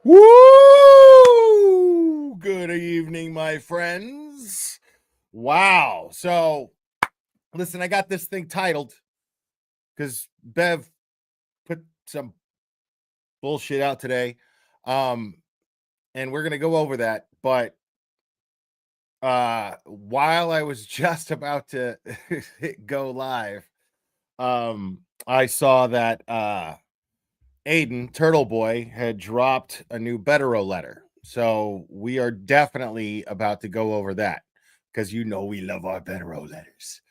Woo! Good evening, my friends. Wow. So, listen, I got this thing titled because Bev put some bullshit out today. And we're going to go over that. But while I was just about to go live, I saw that Aiden, Turtle Boy, had dropped a new Bederow letter. So we are definitely about to go over that because you know we love our Bederow letters.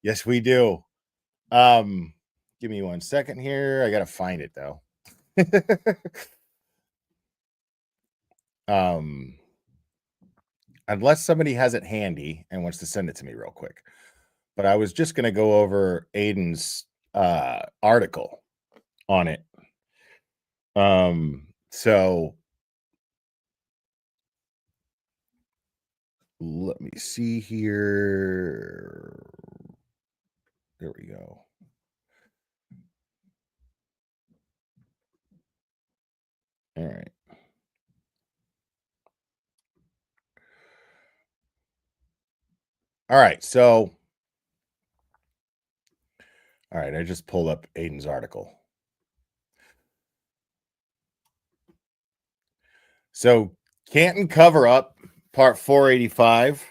Yes, we do. Give me 1 second here. I gotta find it though. Unless somebody has it handy and wants to send it to me real quick. But I was just gonna go over Aiden's article on it. So let me see here. There we go. All right. All right. So, all right. I just pulled up Aiden's article. So, Canton cover up part 485.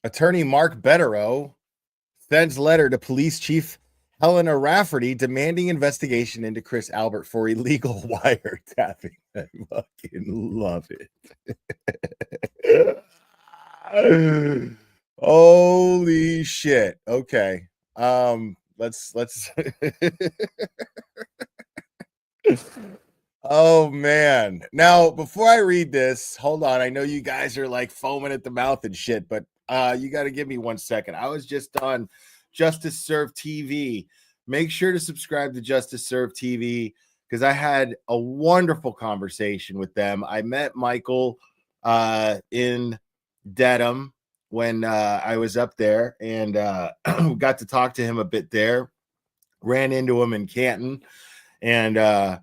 Attorney Mark Bederow sends letter to police chief Helena Rafferty demanding investigation into Chris Albert for illegal wiretapping. I fucking love it. Holy shit. Okay. Let's Oh man. Now, before I read this, hold on. I know you guys are like foaming at the mouth and shit, but you got to give me 1 second. I was just on Justice Serve TV. Make sure to subscribe to Justice Serve TV because I had a wonderful conversation with them. I met Michael in Dedham when I was up there and got to talk to him a bit there. Ran into him in Canton and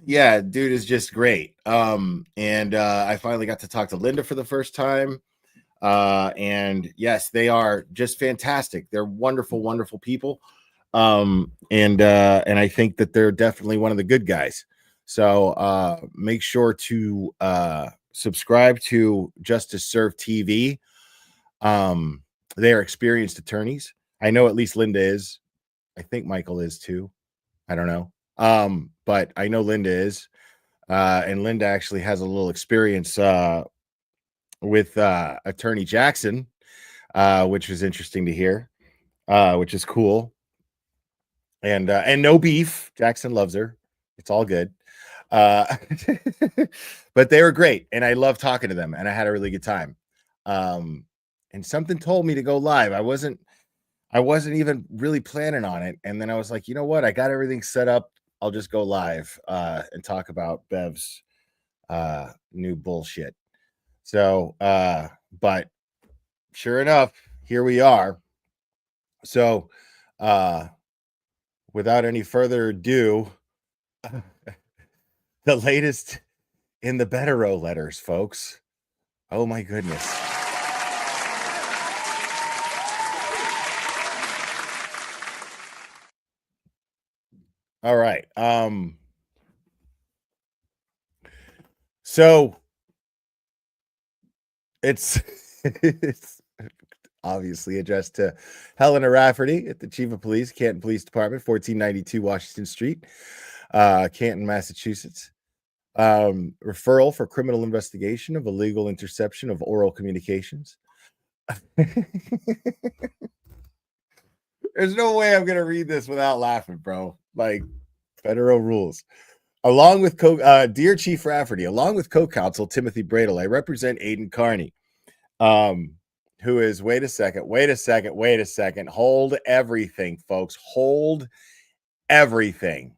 yeah, dude is just great. And I finally got to talk to Linda for the first time. And yes, they are just fantastic. They're wonderful, wonderful people. And I think that they're definitely one of the good guys. So make sure to subscribe to Justice Serve TV. They are experienced attorneys. I know at least Linda is. I think Michael is too. I don't know. But I know Linda is. And Linda actually has a little experience with Attorney Jackson, which was interesting to hear, which is cool. And no beef. Jackson loves her. It's all good. But they were great, and I love talking to them, and I had a really good time. And something told me to go live. I wasn't even really planning on it, and then I was like, you know what? I got everything set up. I'll just go live and talk about Bev's new bullshit. So, but sure enough, here we are. So, without any further ado, the latest in the Bederow letters, folks. Oh my goodness. All right. So it's obviously addressed to Helena Rafferty at the Chief of Police, Canton Police Department, 1492 Washington Street, Canton, Massachusetts. Referral for criminal investigation of illegal interception of oral communications. There's no way I'm gonna read this without laughing, bro. Like, Bederow rules. Along with Dear Chief Rafferty, along with co-counsel Timothy Bradle, I represent Aiden Carney, who is, wait a second, hold everything, folks. Hold everything.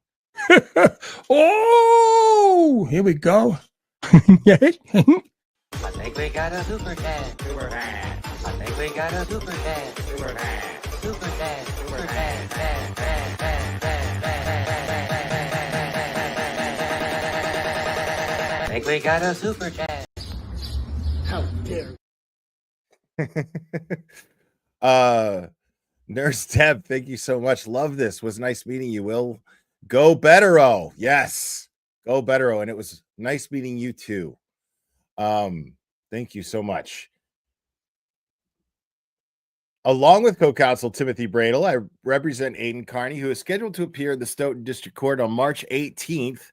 Oh, here we go. I think we got a super dad. Super dad. I think we got a super dad. Super dad. Super dad. Super dad. Dad. Dad. Dad. Dad. Dad. think we got a super chat. How dare Nurse Deb, thank you so much. Love this. Was nice meeting you, Will. Go Bederow. Yes. Go Bederow. And it was nice meeting you too. Thank you so much. Along with co-counsel Timothy Bradel, I represent Aiden Carney, who is scheduled to appear in the Stoughton District Court on March 18th,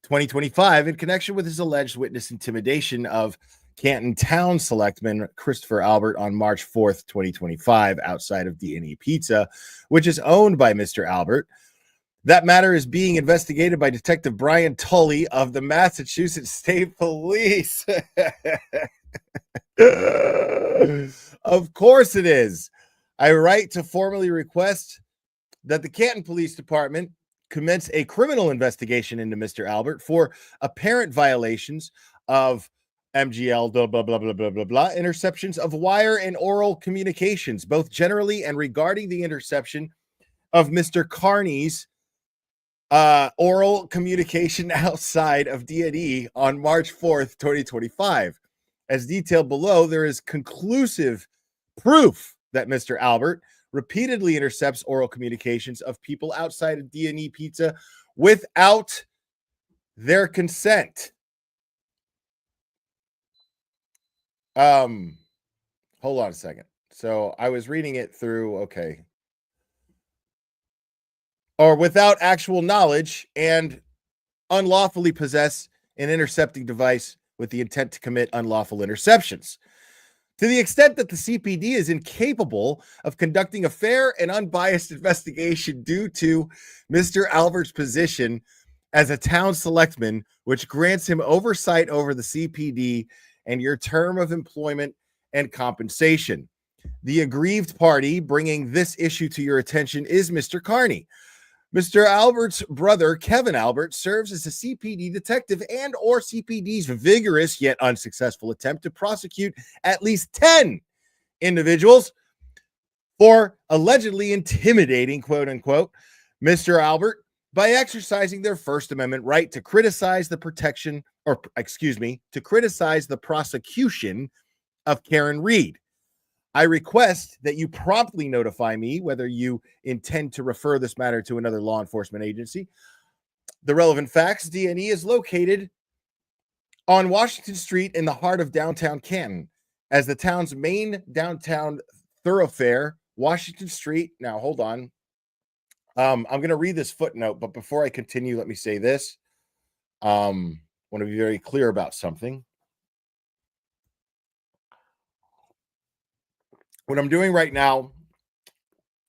2025, in connection with his alleged witness intimidation of Canton Town Selectman Christopher Albert on March 4th, 2025, outside of D&E Pizza, which is owned by Mr. Albert. That matter is being investigated by Detective Brian Tully of the Massachusetts State Police. Of course it is. I write to formally request that the Canton Police Department commence a criminal investigation into Mr. Albert for apparent violations of MGL, blah, blah, blah, blah, blah, blah, blah, interceptions of wire and oral communications, both generally and regarding the interception of Mr. Carney's oral communication outside of D&E on March 4th, 2025. As detailed below, there is conclusive proof that Mr. Albert repeatedly intercepts oral communications of people outside of D&E Pizza without their consent. Hold on a second. So I was reading it through, okay. Or without actual knowledge and unlawfully possess an intercepting device with the intent to commit unlawful interceptions. To the extent that the CPD is incapable of conducting a fair and unbiased investigation due to Mr. Albert's position as a town selectman, which grants him oversight over the CPD and your term of employment and compensation. The aggrieved party bringing this issue to your attention is Mr. Carney. Mr. Albert's brother, Kevin Albert, serves as a CPD detective and or CPD's vigorous yet unsuccessful attempt to prosecute at least 10 individuals for allegedly intimidating, quote unquote, Mr. Albert by exercising their First Amendment right to criticize the protection, or excuse me, to criticize the prosecution of Karen Reed. I request that you promptly notify me whether you intend to refer this matter to another law enforcement agency. The relevant facts: D&E is located on Washington Street in the heart of downtown Canton. As the town's main downtown thoroughfare, Washington Street. Now, hold on. I'm going to read this footnote, but before I continue, let me say this. I want to be very clear about something. What I'm doing right now,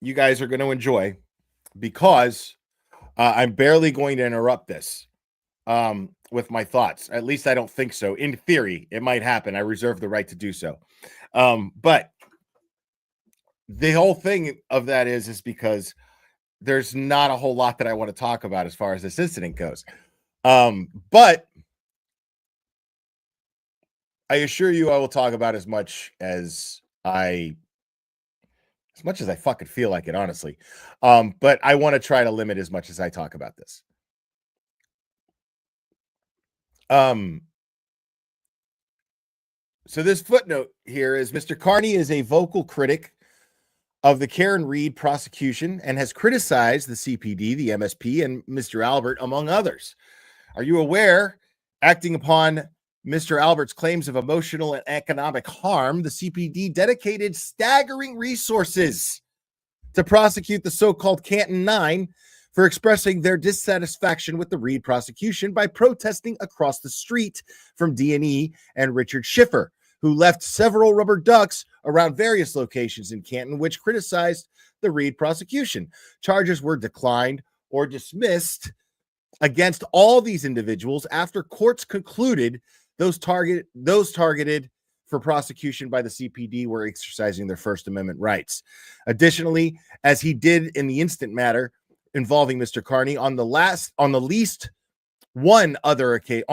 you guys are going to enjoy, because I'm barely going to interrupt this with my thoughts. At least I don't think so. In theory, it might happen. I reserve the right to do so. But the whole thing of that is because there's not a whole lot that I want to talk about as far as this incident goes. But I assure you I will talk about as much as I fucking feel like it, honestly. But I want to try to limit as much as I talk about this. So this footnote here is Mr. Carney is a vocal critic of the Karen Reed prosecution and has criticized the CPD, the MSP, and Mr. Albert, among others. Are you aware, acting upon Mr. Albert's claims of emotional and economic harm, the CPD dedicated staggering resources to prosecute the so-called Canton Nine for expressing their dissatisfaction with the Reed prosecution by protesting across the street from D&E and Richard Schiffer, who left several rubber ducks around various locations in Canton, which criticized the Reed prosecution. Charges were declined or dismissed against all these individuals after courts concluded those targeted for prosecution by the CPD were exercising their First Amendment rights. Additionally, as he did in the instant matter involving Mr. Carney, on at least one other occasion,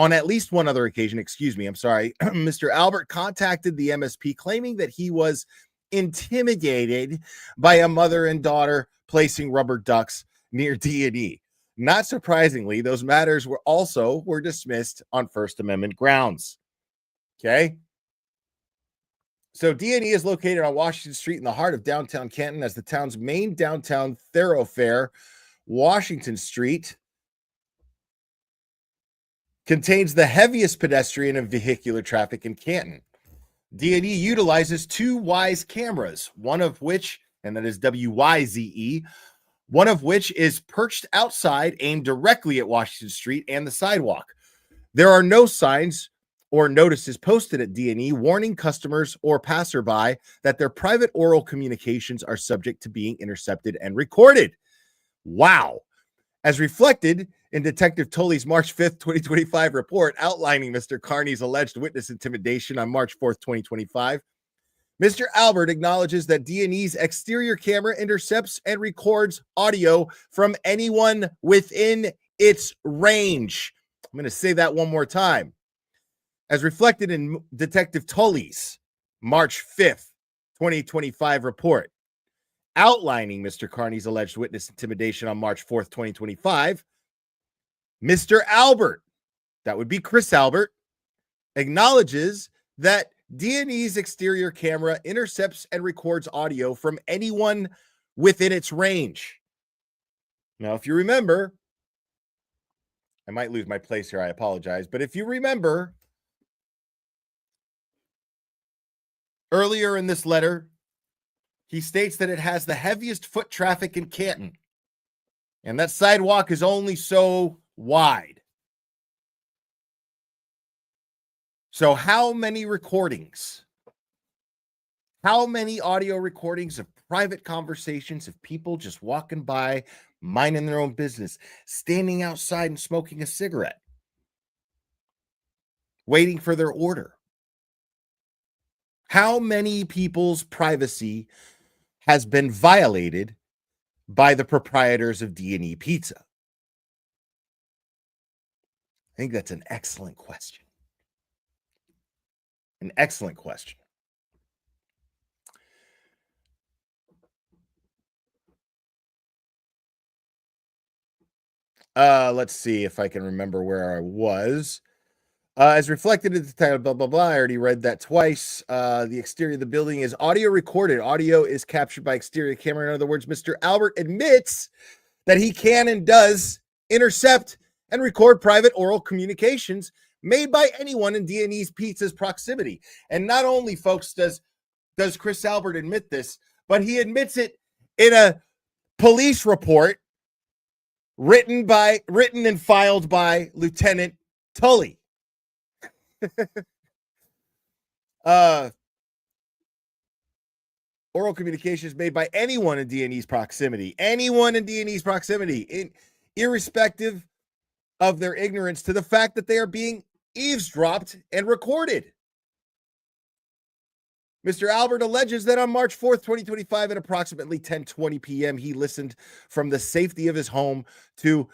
Mr. Albert contacted the MSP claiming that he was intimidated by a mother and daughter placing rubber ducks near D&E. Not surprisingly, those matters were dismissed on First Amendment grounds. Okay. So D&E is located on Washington Street in the heart of downtown Canton as the town's main downtown thoroughfare. Washington Street contains the heaviest pedestrian and vehicular traffic in Canton. D&E utilizes two WISE cameras, one of which, and that is WYZE, one of which is perched outside aimed directly at Washington Street and the sidewalk. There are no signs or notices posted at D&E warning customers or passerby that their private oral communications are subject to being intercepted and recorded. Wow. As reflected in Detective Tolley's March 5th, 2025 report outlining Mr. Carney's alleged witness intimidation on March 4th, 2025, Mr. Albert acknowledges that D&E's exterior camera intercepts and records audio from anyone within its range. I'm going to say that one more time. As reflected in Detective Tolley's March 5th, 2025 report outlining Mr. Carney's alleged witness intimidation on March 4th, 2025, Mr. Albert, that would be Chris Albert, acknowledges that D&E's exterior camera intercepts and records audio from anyone within its range. Now, if you remember, I might lose my place here, I apologize, but if you remember, earlier in this letter, he states that it has the heaviest foot traffic in Canton, and that sidewalk is only so wide. So how many recordings, how many audio recordings of private conversations of people just walking by, minding their own business, standing outside and smoking a cigarette, waiting for their order? How many people's privacy has been violated by the proprietors of D&E Pizza? I think that's an excellent question. An excellent question. Let's see if I can remember where I was. As reflected in the title, blah, blah, blah. I already read that twice. The exterior of the building is audio recorded. Audio is captured by exterior camera. In other words, Mr. Albert admits that he can and does intercept and record private oral communications made by anyone in D&E's Pizza's proximity. And not only, folks, does Chris Albert admit this, but he admits it in a police report written and filed by Lieutenant Tully. Oral communications made by anyone in D&E's proximity. Anyone in D&E's proximity, irrespective of their ignorance to the fact that they are being eavesdropped and recorded. Mr. Albert alleges that on March 4th, 2025, at approximately 10:20 p.m., he listened from the safety of his home to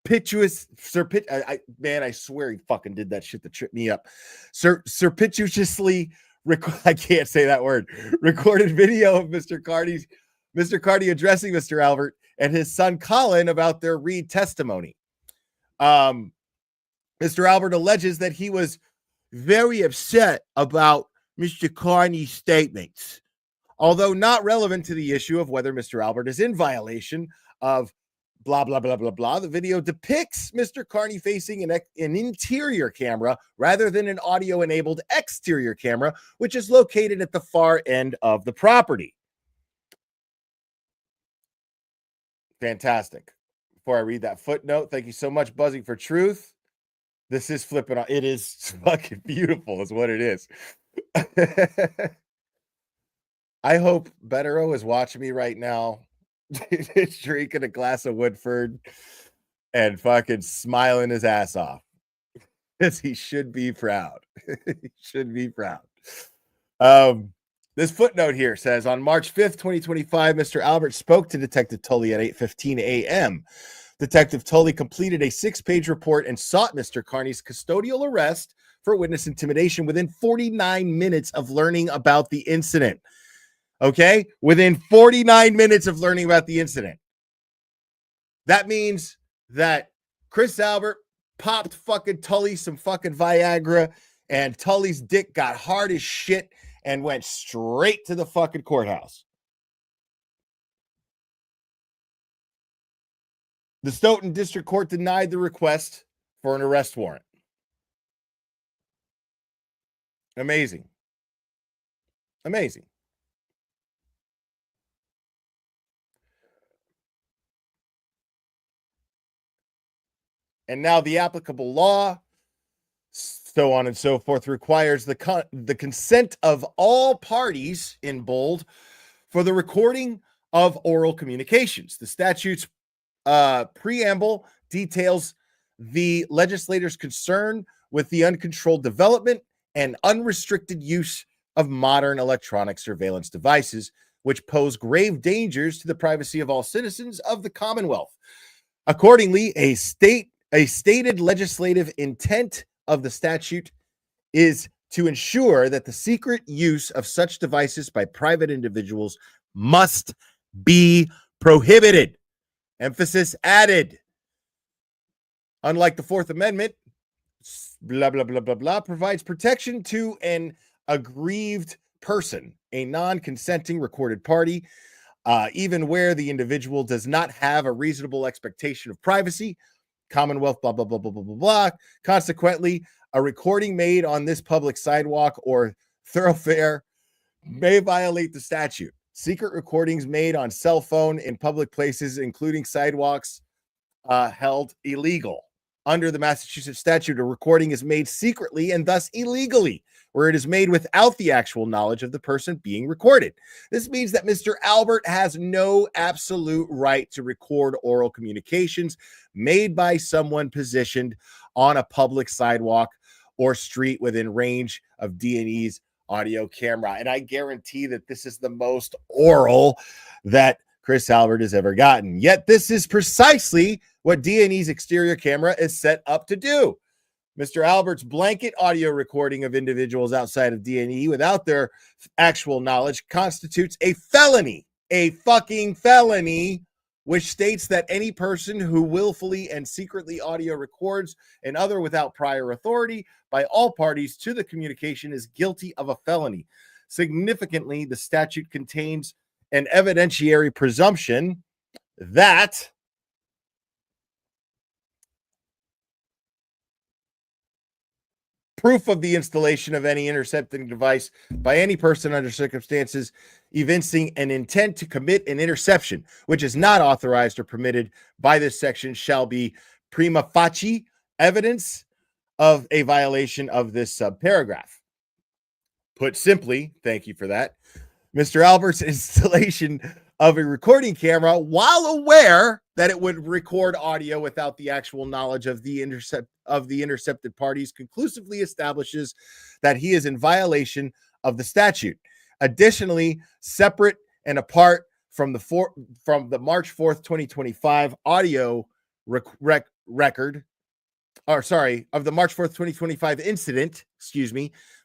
I swear he fucking did that shit to trip me up. Surreptitiously, I can't say that word, recorded video of Mr. Carney addressing Mr. Albert and his son Colin about their Reed testimony. Mr. Albert alleges that he was very upset about Mr. Carney's statements, although not relevant to the issue of whether Mr. Albert is in violation of blah, blah, blah, blah, blah. The video depicts Mr. Carney facing an interior camera rather than an audio-enabled exterior camera, which is located at the far end of the property. Fantastic. Before I read that footnote, thank you so much, Buzzing for Truth. This is flipping on. It is fucking beautiful is what it is. I hope Bederow is watching me right now, drinking a glass of Woodford and fucking smiling his ass off. Because he should be proud. He should be proud. This footnote here says, on March 5th, 2025, Mr. Albert spoke to Detective Tully at 8:15 a.m. Detective Tully completed a 6-page report and sought Mr. Carney's custodial arrest for witness intimidation within 49 minutes of learning about the incident. Okay? Within 49 minutes of learning about the incident. That means that Chris Albert popped fucking Tully some fucking Viagra, and Tully's dick got hard as shit and went straight to the fucking courthouse. The Stoughton District Court denied the request for an arrest warrant. Amazing. Amazing. And now the applicable law, so on and so forth, requires the consent of all parties, in bold, for the recording of oral communications. The statute's preamble details the legislator's concern with the uncontrolled development and unrestricted use of modern electronic surveillance devices, which pose grave dangers to the privacy of all citizens of the Commonwealth. Accordingly, a stated legislative intent of the statute is to ensure that the secret use of such devices by private individuals must be prohibited. Emphasis added. Unlike the Fourth Amendment, blah, blah, blah, blah, blah, provides protection to an aggrieved person, a non-consenting recorded party, even where the individual does not have a reasonable expectation of privacy. Commonwealth, blah, blah, blah, blah, blah, blah, blah. Consequently, a recording made on this public sidewalk or thoroughfare may violate the statute. Secret recordings made on cell phone in public places, including sidewalks, held illegal. Under the Massachusetts statute, a recording is made secretly and thus illegally, where it is made without the actual knowledge of the person being recorded. This means that Mr. Albert has no absolute right to record oral communications made by someone positioned on a public sidewalk or street within range of D&E's audio camera. And I guarantee that this is the most oral that Chris Albert has ever gotten. Yet this is precisely what D&E's exterior camera is set up to do. Mr. Albert's blanket audio recording of individuals outside of D&E without their actual knowledge constitutes a felony, a fucking felony, which states that any person who willfully and secretly audio records another without prior authority by all parties to the communication is guilty of a felony. Significantly, the statute contains an evidentiary presumption that proof of the installation of any intercepting device by any person under circumstances evincing an intent to commit an interception, which is not authorized or permitted by this section, shall be prima facie evidence of a violation of this subparagraph. Put simply, thank you for that, Mr. Albert's installation of a recording camera, while aware that it would record audio without the actual knowledge of the intercepted parties, conclusively establishes that he is in violation of the statute. Additionally, separate and apart from the March 4th, 2025 audio record, of the March 4th, 2025 incident,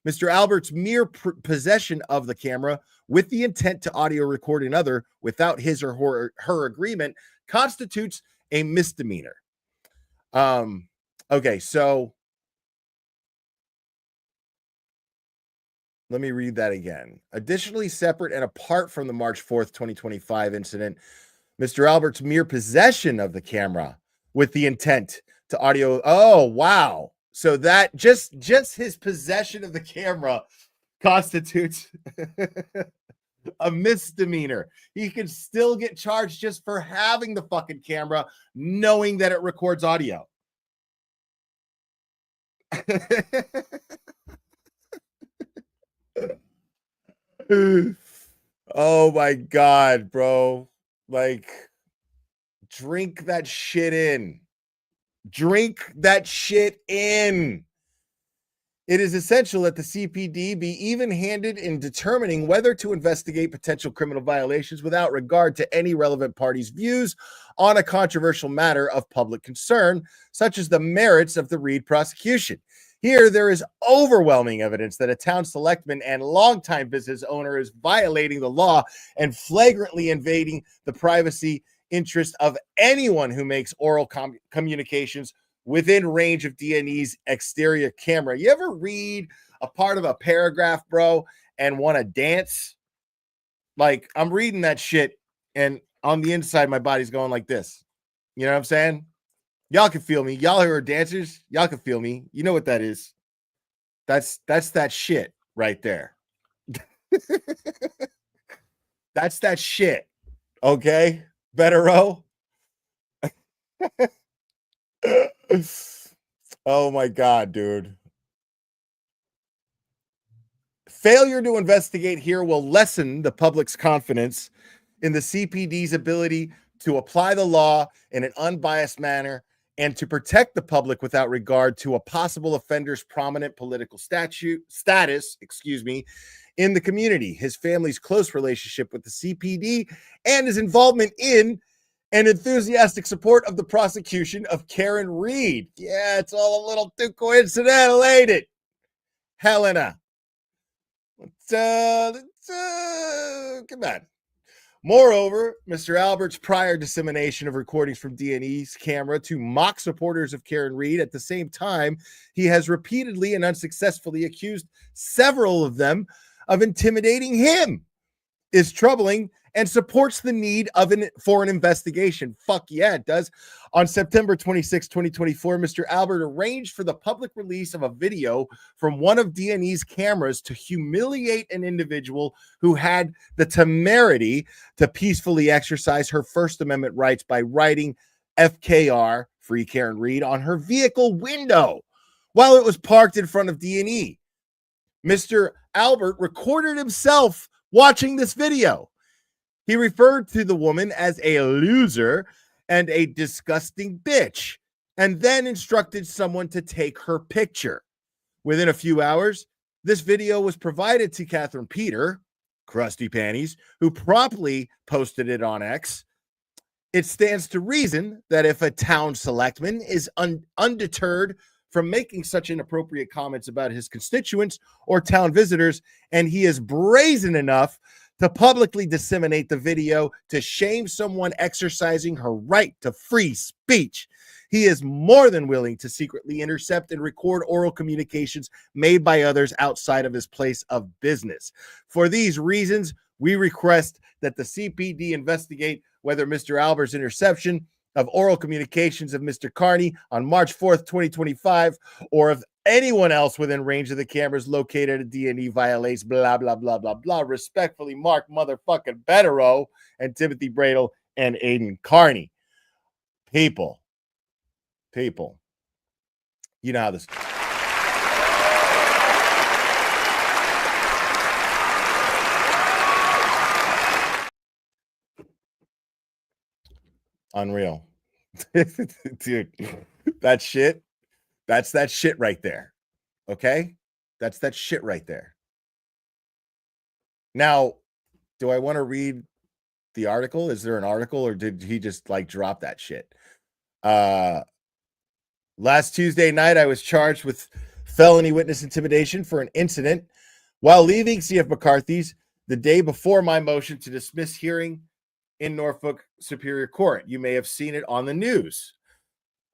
Mr. Albert's mere possession of the camera with the intent to audio record another without his or her agreement constitutes a misdemeanor. Okay, so let me read that again. Additionally, separate and apart from the March 4th, 2025 incident, Mr. Albert's mere possession of the camera with the intent to audio. Oh, wow. So that just his possession of the camera constitutes a misdemeanor. He can still get charged just for having the fucking camera, knowing that it records audio. Oh my God, bro. Like, drink that shit in. Drink that shit in. It is essential that the CPD be even-handed in determining whether to investigate potential criminal violations without regard to any relevant party's views on a controversial matter of public concern, such as the merits of the Reed prosecution. Here, there is overwhelming evidence that a town selectman and longtime business owner is violating the law and flagrantly invading the privacy interest of anyone who makes oral communications within range of D&E's exterior camera. You ever read a part of a paragraph, bro, and want to dance? Like, I'm reading that shit, and on the inside, my body's going like this. You know what I'm saying? Y'all can feel me. Y'all who are dancers, y'all can feel me. You know what that is. That's that shit right there. That's that shit. Okay? Bederow. Oh my God, dude. Failure to investigate here will lessen the public's confidence in the CPD's ability to apply the law in an unbiased manner and to protect the public without regard to a possible offender's prominent political status, in the community, his family's close relationship with the CPD, and his involvement in and enthusiastic support of the prosecution of Karen Reed. Yeah, it's all a little too coincidental, ain't it, Helena? Come on. Moreover, Mr. Albert's prior dissemination of recordings from D&E's camera to mock supporters of Karen Reed at the same time, he has repeatedly and unsuccessfully accused several of them of intimidating him, is troubling and supports the need for an investigation. Fuck yeah, it does. On September 26, 2024, Mr. Albert arranged for the public release of a video from one of D&E's cameras to humiliate an individual who had the temerity to peacefully exercise her First Amendment rights by writing FKR, Free Karen Reed, on her vehicle window while it was parked in front of D&E. Mr. Albert recorded himself watching this video. He referred to the woman as a loser and a disgusting bitch, and then instructed someone to take her picture. Within a few hours, this video was provided to Catherine Peter, Krusty Panties, who promptly posted it on X. It stands to reason that if a town selectman is undeterred from making such inappropriate comments about his constituents or town visitors, and he is brazen enough to publicly disseminate the video to shame someone exercising her right to free speech, he is more than willing to secretly intercept and record oral communications made by others outside of his place of business. For these reasons, we request that the CPD investigate whether Mr. Albert's interception of oral communications of Mr. Carney on March 4th, 2025, or of anyone else within range of the cameras located at D&E violates blah, blah, blah, blah, blah. Respectfully, Mark motherfucking Bederow and Timothy Bradel and Aiden Carney. People, you know how this. Unreal. Dude, that shit. That's that shit right there. Okay? That's that shit right there. Now, do I want to read the article? Is there an article, or did he just like drop that shit? Last Tuesday night, I was charged with felony witness intimidation for an incident while leaving CF McCarthy's the day before my motion to dismiss hearing in Norfolk Superior Court. You may have seen it on the news.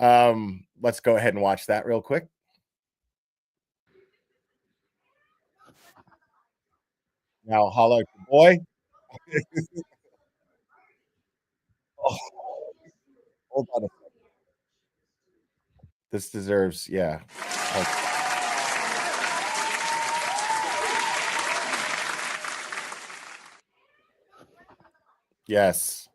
Let's go ahead and watch that real quick. Now, holla at your boy. Oh, hold on a second. This deserves, yeah. Okay. Yes.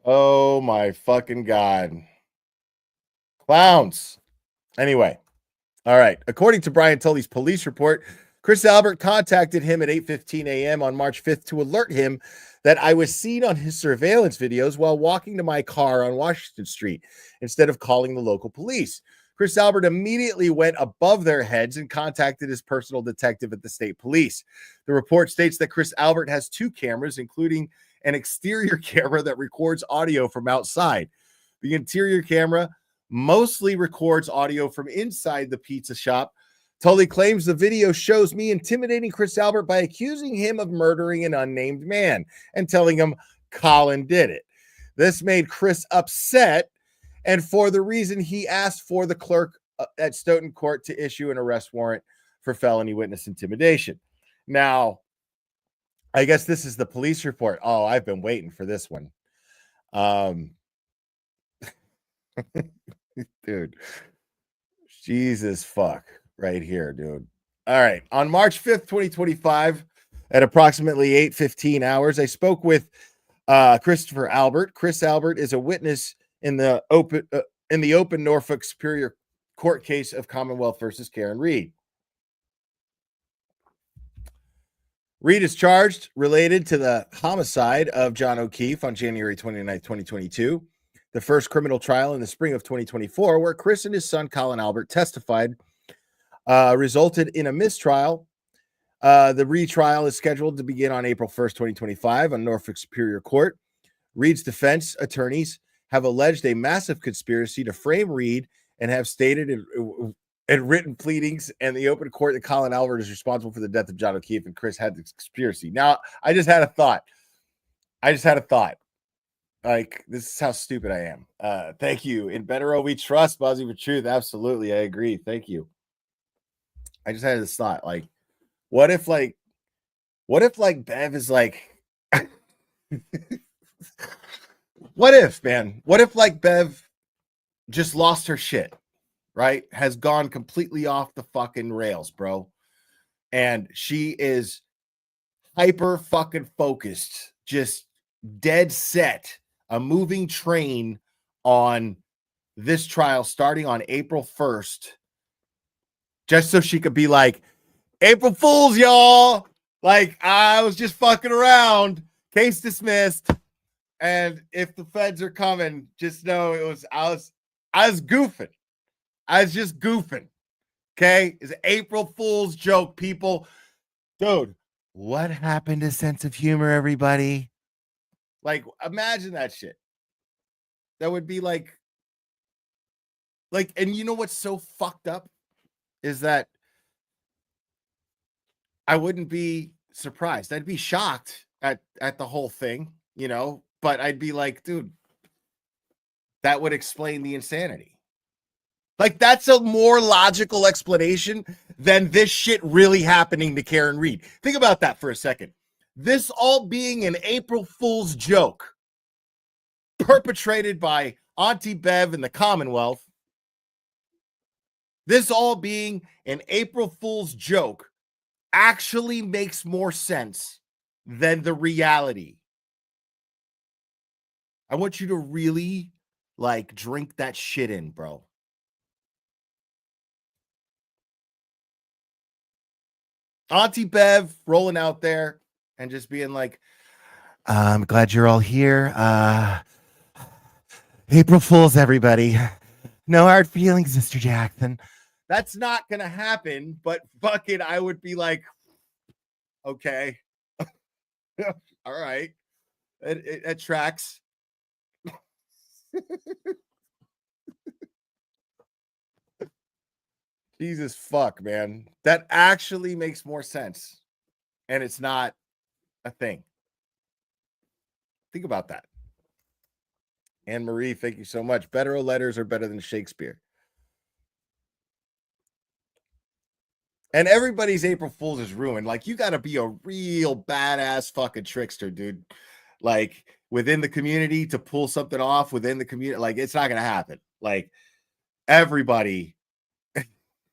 Oh my fucking God. Clowns. Anyway. All right. According to Brian Tully's police report, Chris Albert contacted him at 8:15 a.m. on March 5th to alert him that I was seen on his surveillance videos while walking to my car on Washington Street instead of calling the local police. Chris Albert immediately went above their heads and contacted his personal detective at the state police. The report states that Chris Albert has two cameras, including an exterior camera that records audio from outside. The interior camera mostly records audio from inside the pizza shop Tully claims the video shows me intimidating Chris Albert by accusing him of murdering an unnamed man and telling him Colin did it. This made Chris upset, and for the reason he asked for the clerk at Stoughton Court to issue an arrest warrant for felony witness intimidation. Now, I guess this is the police report. Oh, I've been waiting for this one. Dude, Jesus fuck right here, dude. All right. On March 5th, 2025, at approximately 8:15 hours, I spoke with Christopher Albert. Chris Albert is a witness in the open Norfolk Superior Court case of Commonwealth versus Karen Reed. Reed is charged related to the homicide of John O'Keefe on January 29th, 2022, the first criminal trial in the spring of 2024, where Chris and his son Colin Albert testified, resulted in a mistrial. The retrial is scheduled to begin on April 1st, 2025 on Norfolk Superior Court. Reed's defense attorneys have alleged a massive conspiracy to frame Reed and have stated in written pleadings and the open court that Colin Albert is responsible for the death of John O'Keefe and Chris had the conspiracy. Now, I just had a thought. Like, this is how stupid I am. Thank you. In Bederow we trust, Buzzy with truth. Absolutely. I agree. Thank you. I just had this thought. Like, what if Bev is like, what if Bev just lost her shit, right? Has gone completely off the fucking rails, bro. And she is hyper fucking focused, just dead set, a moving train on this trial starting on April 1st, just so she could be like, April Fools, y'all. Like, I was just fucking around. Case dismissed. And if the feds are coming, just know I was goofing. I was just goofing. Okay? It's an April Fool's joke, people. Dude, what happened to sense of humor, everybody? Like, imagine that shit. That would be like, and you know what's so fucked up is that I wouldn't be surprised. I'd be shocked at the whole thing, but I'd be like, dude, that would explain the insanity. Like, that's a more logical explanation than this shit really happening to Karen Reed. Think about that for a second. This all being an April Fool's joke perpetrated by Auntie Bev in the Commonwealth. This all being an April Fool's joke actually makes more sense than the reality. I want you to really, drink that shit in, bro. Auntie Bev rolling out there and just being like, I'm glad you're all here. April Fools, everybody. No hard feelings, Mr. Jackson. That's not going to happen, but fucking I would be like, okay. All right. It tracks. Jesus fuck, man. That actually makes more sense. And it's not a thing. Think about that. Anne Marie, thank you so much. Bederow letters are better than Shakespeare. And everybody's April Fool's is ruined. Like, you got to be a real badass fucking trickster, dude. Like, within the community to pull something off within the community. Like, it's not going to happen. Like, everybody's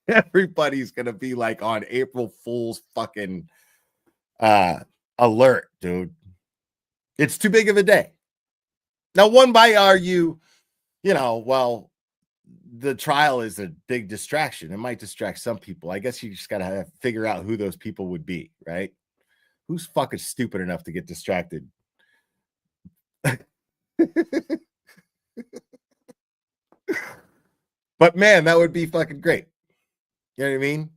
going to be like on April Fool's fucking alert, dude. It's too big of a day. Now, one might argue, well, the trial is a big distraction. It might distract some people. I guess you just got to figure out who those people would be, right? Who's fucking stupid enough to get distracted? But man, that would be fucking great. You know what I mean?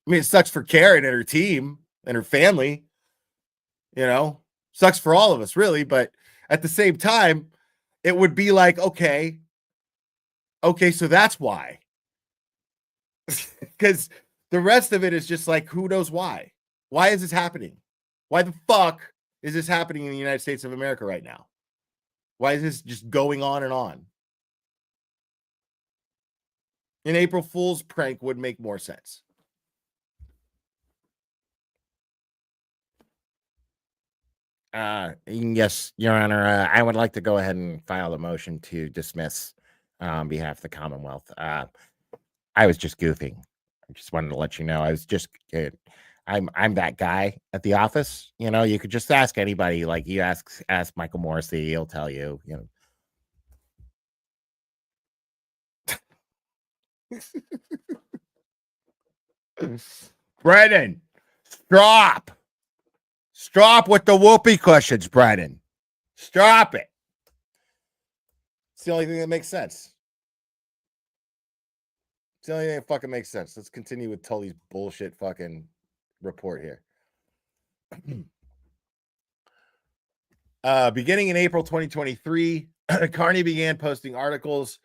It sucks for Karen and her team and her family. Sucks for all of us, really. But at the same time, it would be like, okay, so that's why. Because the rest of it is just like, who knows why? Why is this happening? Why the fuck is this happening in the United States of America right now? Why is this just going on and on? An April Fool's prank would make more sense. Yes, Your Honor. I would like to go ahead and file a motion to dismiss on behalf of the Commonwealth. I was just goofing. I just wanted to let you know. I was just. I'm that guy at the office. You know, you could just ask anybody. Like you ask Michael Morrissey, he'll tell you. You know. Brennan, stop. Stop with the whoopee cushions, Brennan. Stop it. It's the only thing that makes sense. It's the only thing that fucking makes sense. Let's continue with Tully's bullshit fucking report here. Beginning in April 2023, Carney began posting articles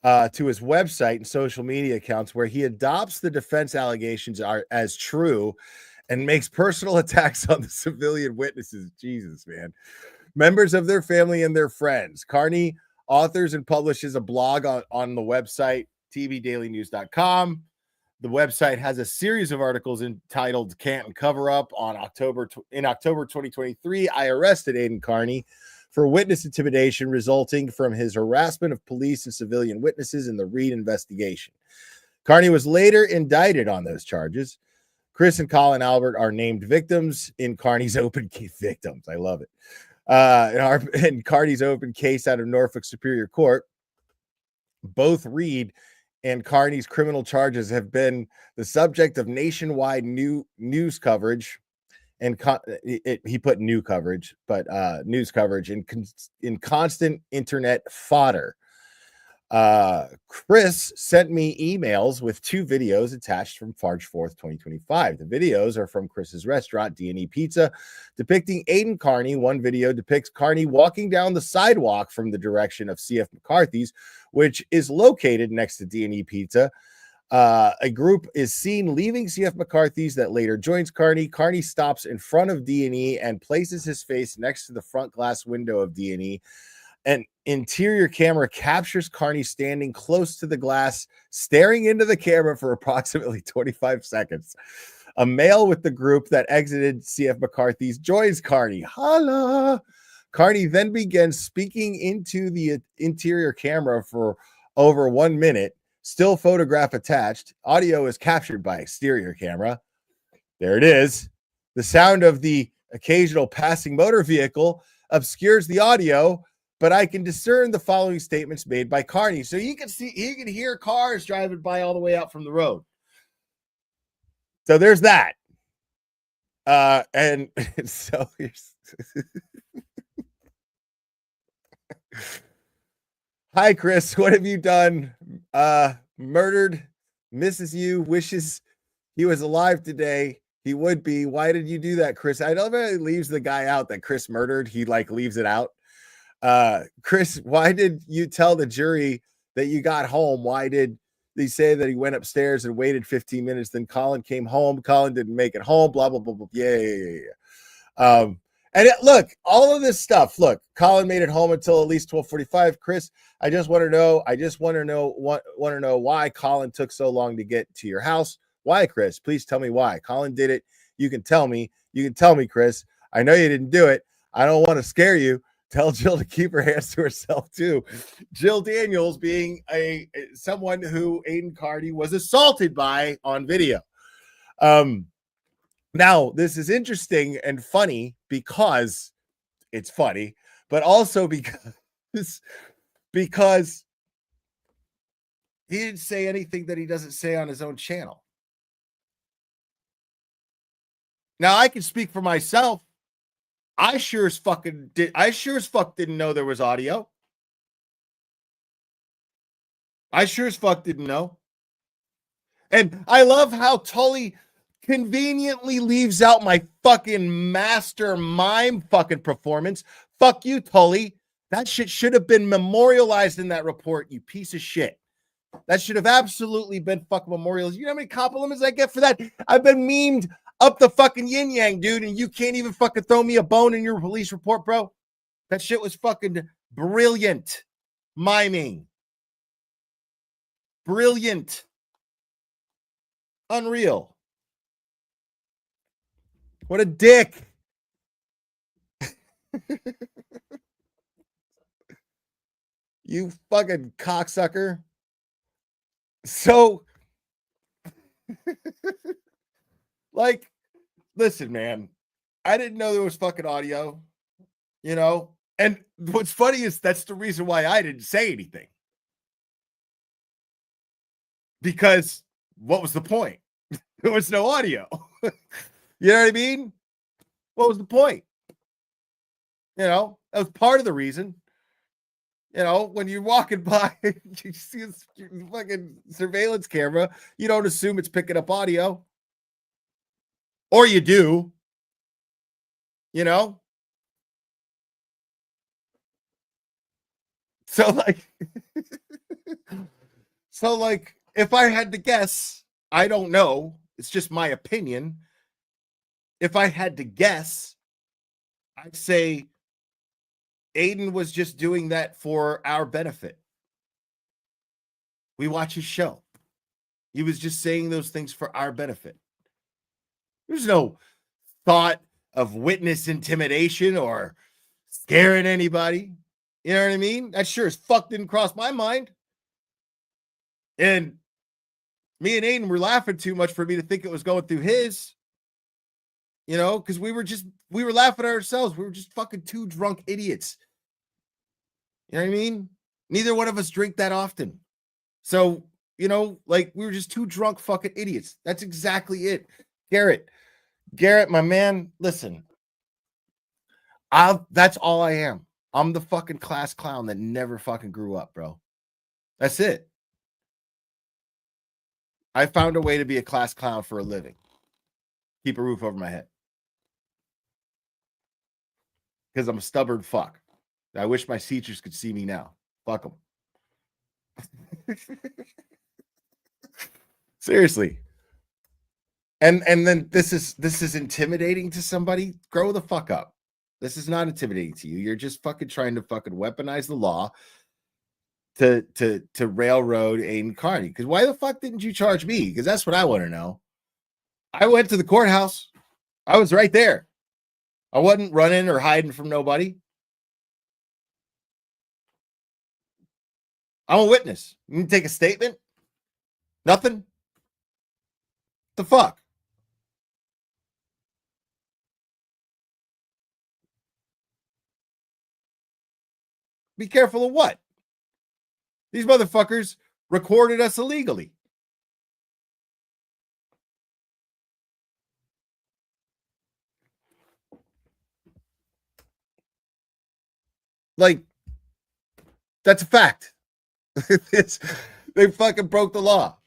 to his website and social media accounts where he adopts the defense allegations as true and makes personal attacks on the civilian witnesses. Jesus, man. Members of their family and their friends. Carney authors and publishes a blog on the website, tvdailynews.com. The website has a series of articles entitled Canton Cover Up. In October 2023, I arrested Aiden Carney for witness intimidation resulting from his harassment of police and civilian witnesses in the Reed investigation. Carney was later indicted on those charges. Chris and Colin Albert are named victims in Carney's open case. Victims, I love it. In Carney's open case out of Norfolk Superior Court. Both Reed and Carney's criminal charges have been the subject of nationwide news coverage, and he put new coverage, but news coverage in constant internet fodder. Chris sent me emails with 2 videos attached from March 4th, 2025. The videos are from Chris's restaurant, D&E Pizza, depicting Aiden Carney. One video depicts Carney walking down the sidewalk from the direction of CF McCarthy's, which is located next to D&E Pizza. A group is seen leaving CF McCarthy's that later joins Carney. Carney stops in front of D&E and places his face next to the front glass window of D&E. An interior camera captures Carney standing close to the glass, staring into the camera for approximately 25 seconds. A male with the group that exited CF McCarthy's joins Carney. Holla! Carney then begins speaking into the interior camera for over 1 minute. Still photograph attached. Audio is captured by exterior camera. There it is. The sound of the occasional passing motor vehicle obscures the audio, but I can discern the following statements made by Carney. So you can hear cars driving by all the way out from the road. So there's that. And so here's hi, Chris. What have you done? Murdered, misses you, wishes he was alive today. He would be. Why did you do that, Chris? I don't know if he leaves the guy out that Chris murdered. He leaves it out. Chris, why did you tell the jury that you got home? Why did they say that he went upstairs and waited 15 minutes? Then Colin came home. Colin didn't make it home. Blah, blah, blah, blah. Yeah. Look, all of this stuff. Look, Colin made it home until at least 12:45. Chris, I just want to know why Colin took so long to get to your house. Why, Chris? Please tell me why. Colin did it. You can tell me. Chris. I know you didn't do it. I don't want to scare you. Tell Jill to keep her hands to herself too. Jill Daniels being someone who Aiden Carney was assaulted by on video. Now this is interesting and funny because it's funny, but also because he didn't say anything that he doesn't say on his own channel. Now I can speak for myself. I sure as fuck didn't know there was audio. I sure as fuck didn't know. And I love how Tully conveniently leaves out my fucking master mime fucking performance. Fuck you, Tully. That shit should have been memorialized in that report, you piece of shit. That should have absolutely been fucking memorials. You know how many compliments I get for that? I've been memed up the fucking yin yang, dude, and you can't even fucking throw me a bone in your police report, bro. That shit was fucking brilliant. Miming. Brilliant. Unreal. What a dick. You fucking cocksucker. So, like, listen, man, I didn't know there was fucking audio, you know? And what's funny is that's the reason why I didn't say anything. Because what was the point? There was no audio. You know what I mean? What was the point? You know, that was part of the reason. You know, when you're walking by, you see this fucking surveillance camera, you don't assume it's picking up audio. Or you do. You know? So, like, if I had to guess, I don't know. It's just my opinion. If I had to guess, I'd say Aiden was just doing that for our benefit. We watch his show. He was just saying those things for our benefit. There's no thought of witness intimidation or scaring anybody. You know what I mean? That sure as fuck didn't cross my mind. And me and Aiden were laughing too much for me to think it was going through his. You know, because we were laughing at ourselves. We were just fucking two drunk idiots. You know what I mean? Neither one of us drink that often. So, you know, like we were just two drunk fucking idiots. That's exactly it. Garrett, my man, listen. That's all I am. I'm the fucking class clown that never fucking grew up, bro. That's it. I found a way to be a class clown for a living. Keep a roof over my head. Because I'm a stubborn fuck. I wish my teachers could see me now. Fuck them. Seriously. And then this is intimidating to somebody. Grow the fuck up. This is not intimidating to you. You're just fucking trying to fucking weaponize the law to railroad Aiden Carney. Because why the fuck didn't you charge me? Because that's what I want to know. I went to the courthouse. I was right there. I wasn't running or hiding from nobody. I'm a witness. You can take a statement? Nothing? The fuck? Be careful of what? These motherfuckers recorded us illegally. Like, that's a fact. They fucking broke the law.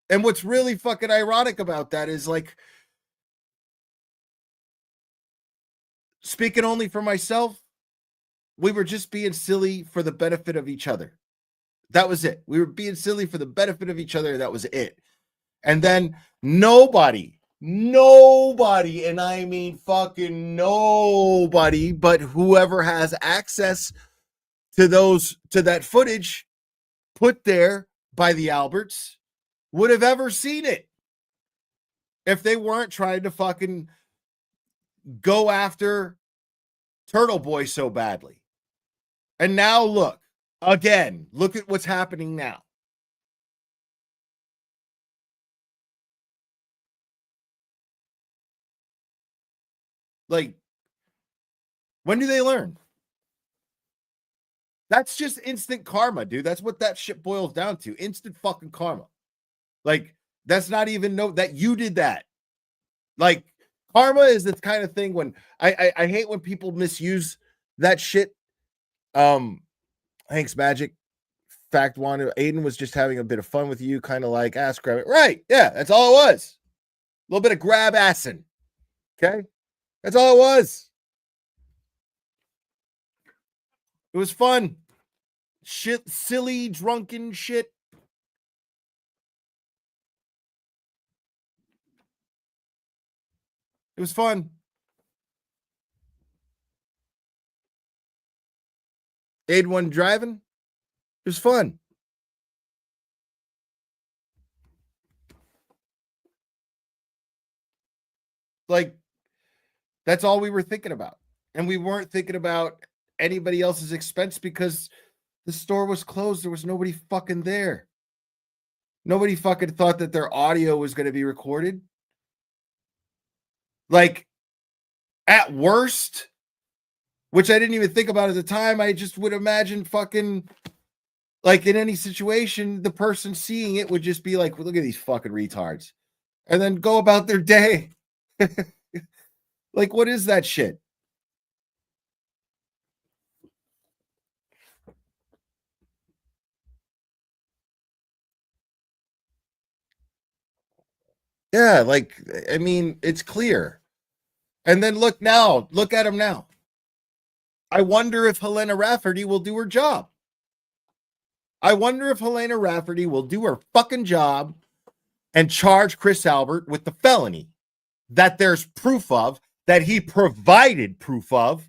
And what's really fucking ironic about that is, like, speaking only for myself, we were just being silly for the benefit of each other. That was it. We were being silly for the benefit of each other. That was it. And then nobody, and I mean fucking nobody, but whoever has access to that footage put there by the Alberts would have ever seen it if they weren't trying to fucking go after Turtle Boy so badly. And now look at what's happening now. Like, when do they learn? That's just instant karma, dude. That's what that shit boils down to. Instant fucking karma. Like, that's not even that you did that. Like, karma is this kind of thing when I hate when people misuse that shit. Hank's Magic Fact One, Aiden was just having a bit of fun with you, kind of like ass grab it. Right. Yeah, that's all it was. A little bit of grab assing. Okay. That's all it was. It was fun. shit, silly, drunken shit. It was fun. 8-1 driving. It was fun. Like, that's all we were thinking about. And we weren't thinking about anybody else's expense because the store was closed. There was nobody fucking there. Nobody fucking thought that their audio was going to be recorded. Like, at worst, which I didn't even think about at the time, I just would imagine fucking, like, in any situation, the person seeing it would just be like, well, look at these fucking retards. And then go about their day. Like, what is that shit? Yeah, like, I mean, it's clear. And then look at him now. I wonder if Helena Rafferty will do her job. I wonder if Helena Rafferty will do her fucking job and charge Chris Albert with the felony that there's proof of, that he provided proof of,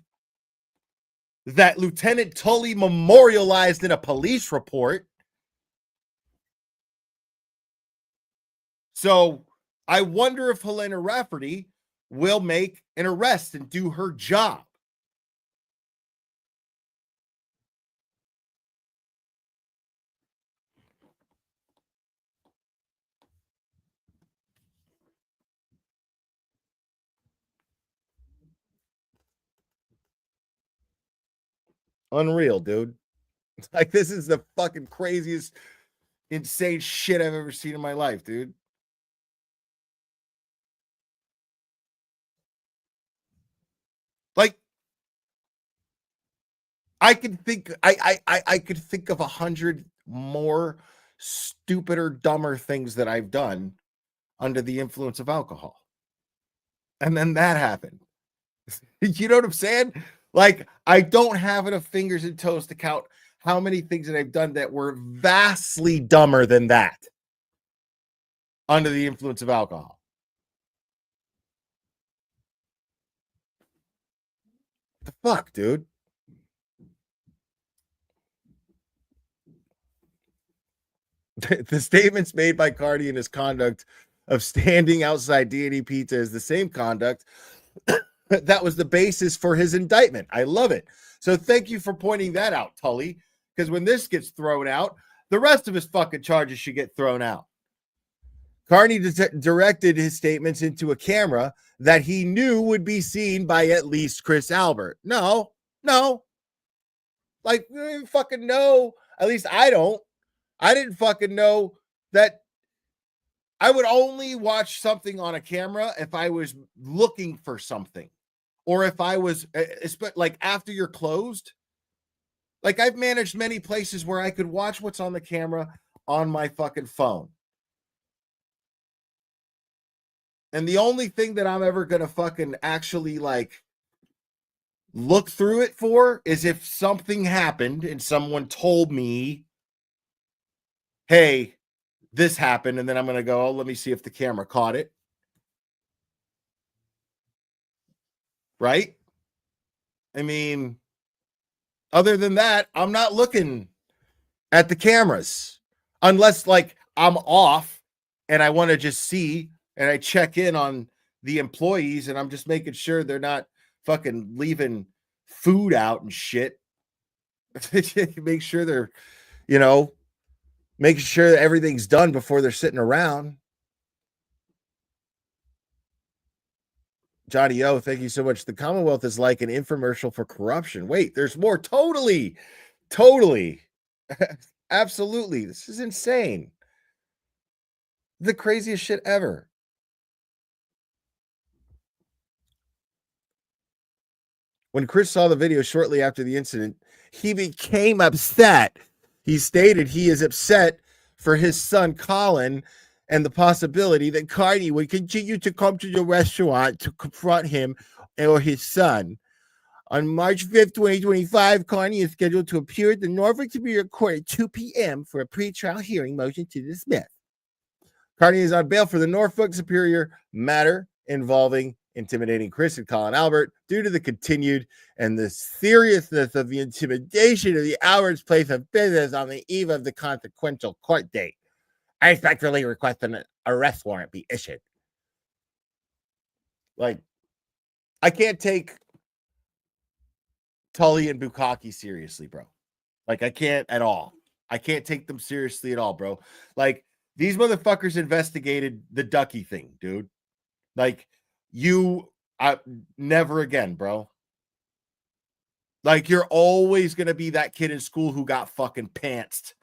that Lieutenant Tully memorialized in a police report. So I wonder if Helena Rafferty will make an arrest and do her job. Unreal, dude. Like, this is the fucking craziest, insane shit I've ever seen in my life, dude. Like, I could think I could think of 100 more stupider, dumber things that I've done under the influence of alcohol. And then that happened. You know what I'm saying? Like, I don't have enough fingers and toes to count how many things that I've done that were vastly dumber than that under the influence of alcohol. The fuck, dude? The statements made by Cardi in his conduct of standing outside D&E Pizza is the same conduct that was the basis for his indictment. I love it. So thank you for pointing that out, Tully, because when this gets thrown out, the rest of his fucking charges should get thrown out. Carney directed his statements into a camera that he knew would be seen by at least Chris Albert. No. Like, you don't fucking know. At least I don't. I didn't fucking know that I would only watch something on a camera if I was looking for something, or if I was like after you're closed. Like, I've managed many places where I could watch what's on the camera on my fucking phone. And the only thing that I'm ever going to fucking actually like look through it for is if something happened and someone told me, hey, this happened, and then I'm going to go, oh, let me see if the camera caught it. Right? I mean, other than that, I'm not looking at the cameras unless like I'm off and I want to just see and I check in on the employees and I'm just making sure they're not fucking leaving food out and shit. Make sure they're, making sure that everything's done before they're sitting around. Johnny O, thank you so much. The Commonwealth is like an infomercial for corruption. Wait, there's more. Totally. Absolutely. This is insane. The craziest shit ever. When Chris saw the video shortly after the incident, he became upset. He stated he is upset for his son, Colin, and the possibility that Cardi would continue to come to the restaurant to confront him or his son. On March 5th, 2025, Carney is scheduled to appear at the Norfolk Superior Court at 2 p.m. for a pretrial hearing motion to dismiss. Carney is on bail for the Norfolk Superior matter involving intimidating Chris and Colin Albert due to the continued and the seriousness of the intimidation of the Alberts' place of business on the eve of the consequential court date. I respectfully request an arrest warrant be issued. Like, I can't take Tully and Bukkake seriously, bro. Like, I can't at all. I can't take them seriously at all, bro. Like, these motherfuckers investigated the Ducky thing, dude. Like, never again, bro. Like, you're always going to be that kid in school who got fucking pantsed.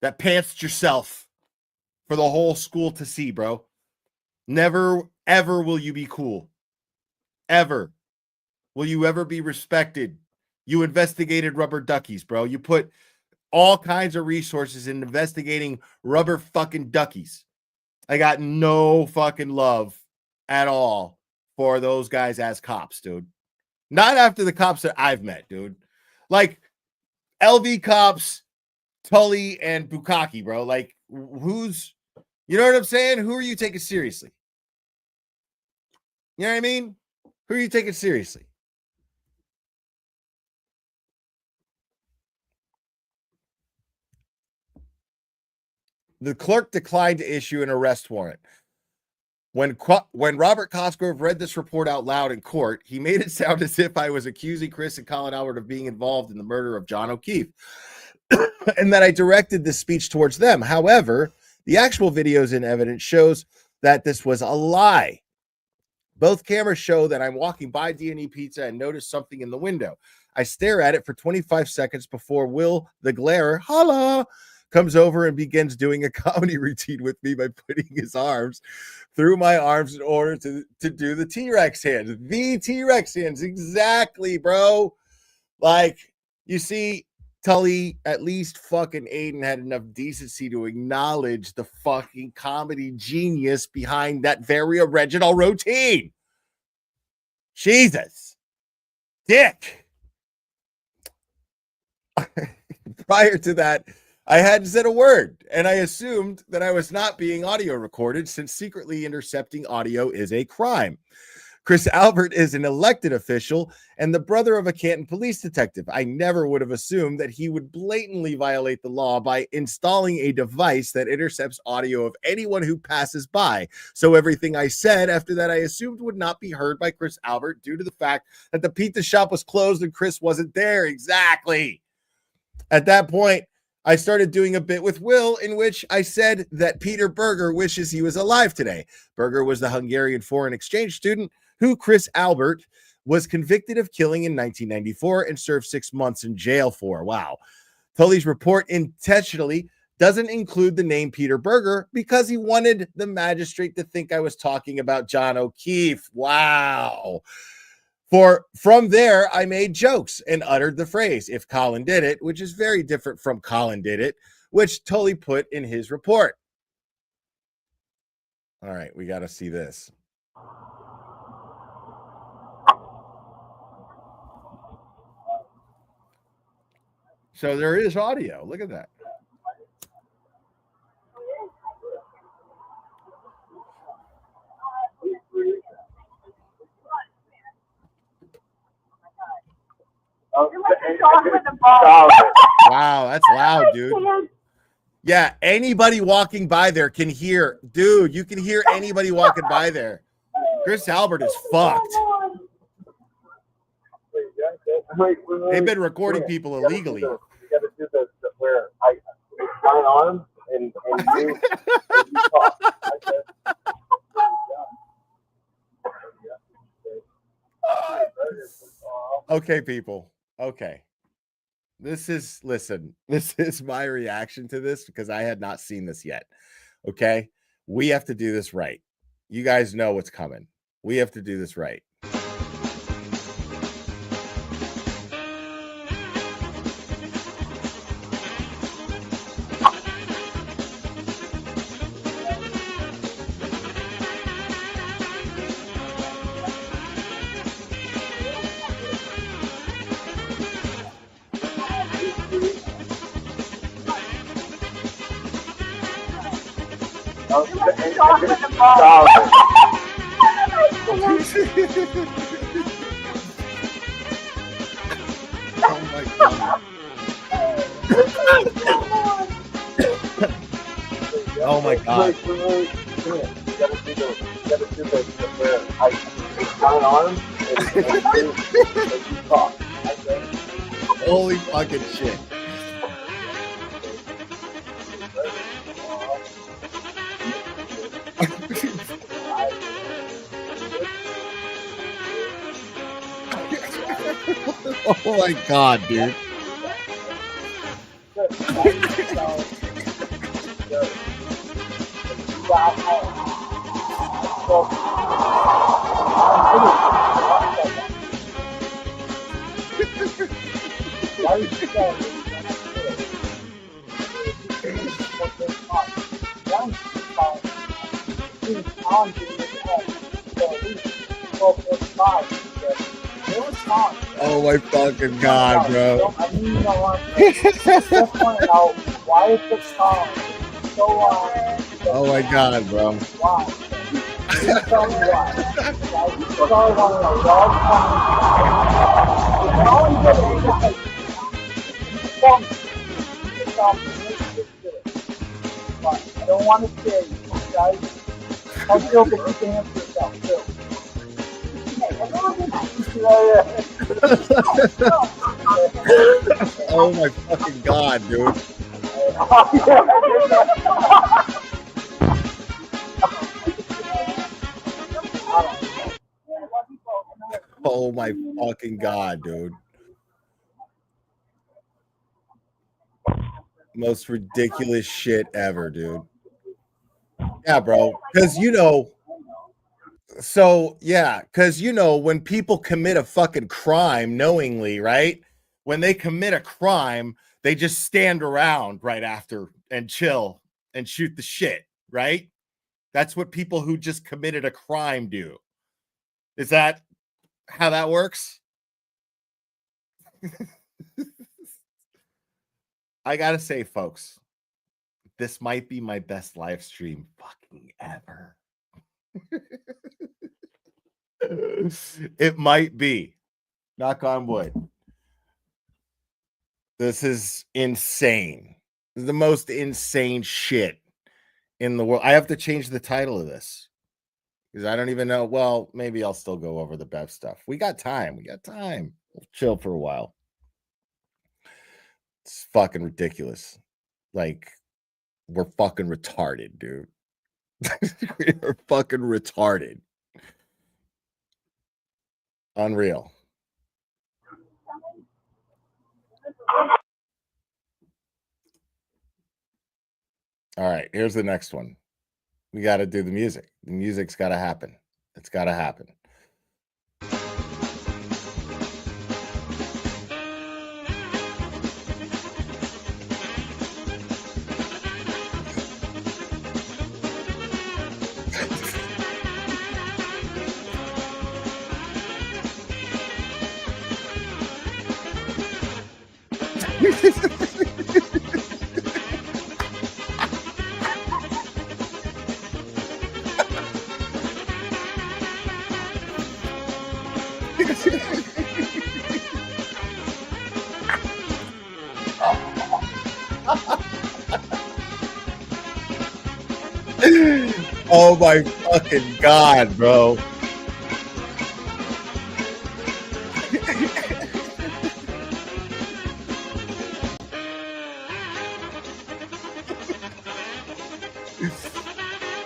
That pantsed yourself for the whole school to see, bro. Never, ever will you be cool. Ever. Will you ever be respected? You investigated rubber duckies, bro. You put all kinds of resources in investigating rubber fucking duckies. I got no fucking love at all for those guys as cops, dude. Not after the cops that I've met, dude. Like, LV cops, Tully, and Bukkake, bro. Like, who's, you know what I'm saying? Who are you taking seriously? You know what I mean? Who are you taking seriously? The clerk declined to issue an arrest warrant. When Robert Cosgrove read this report out loud in court, he made it sound as if I was accusing Chris and Colin Albert of being involved in the murder of John O'Keefe, and that I directed this speech towards them. However, the actual videos and evidence shows that this was a lie. Both cameras show that I'm walking by D&E Pizza and notice something in the window. I stare at it for 25 seconds before Will the Glarer, holla, comes over and begins doing a comedy routine with me by putting his arms through my arms in order to do the T-Rex hands. The T-Rex hands, exactly, bro. Like, you see, Tully, at least fucking Aiden had enough decency to acknowledge the fucking comedy genius behind that very original routine. Jesus. Dick. Prior to that, I hadn't said a word, and I assumed that I was not being audio recorded since secretly intercepting audio is a crime. Chris Albert is an elected official and the brother of a Canton police detective. I never would have assumed that he would blatantly violate the law by installing a device that intercepts audio of anyone who passes by. So everything I said after that I assumed would not be heard by Chris Albert due to the fact that the pizza shop was closed and Chris wasn't there. Exactly. At that point, I started doing a bit with Will in which I said that Peter Berger wishes he was alive today. Berger was the Hungarian foreign exchange student who Chris Albert was convicted of killing in 1994 and served 6 months in jail for. Wow. Tully's report intentionally doesn't include the name Peter Berger because he wanted the magistrate to think I was talking about John O'Keefe. Wow. From there, I made jokes and uttered the phrase, if Colin did it, which is very different from Colin did it, which Tully put in his report. All right, we got to see this. So there is audio. Look at that. Wow, that's loud, dude. Yeah, anybody walking by there can hear. Dude, you can hear anybody walking by there. Chris Albert is fucked. They've been recording people illegally. You got to do the where I sign on and you talk. Okay, people. Okay. This is my reaction to this because I had not seen this yet. Okay. We have to do this right. You guys know what's coming. We have to do this right. Oh my god. Oh my god. Holy fucking shit. Oh my god, dude. Oh my fucking god, bro. I mean, you know what? Just want to know why is the song so Oh my god, bro. why? Please tell me why. That's all I want to know. Y'all tell me. All you do is but I don't want to scare you, guys. I feel that you can answer yourself too. Oh my fucking god, dude. Oh my fucking god, dude. Most ridiculous shit ever, dude. Yeah, bro. Because when people commit a fucking crime knowingly, right? When they commit a crime, they just stand around right after and chill and shoot the shit, right? That's what people who just committed a crime do. Is that how that works? I gotta say, folks, this might be my best live stream fucking ever. It might be. Knock on wood. This is insane. This is the most insane shit in the world. I have to change the title of this because I don't even know. Well, maybe I'll still go over the Bev stuff. We got time. We'll chill for a while. It's fucking ridiculous. Like, we're fucking retarded, dude. We're fucking retarded. Unreal. All right, here's the next one. We got to do the music. The music's got to happen. It's got to happen. Oh my fucking god, bro.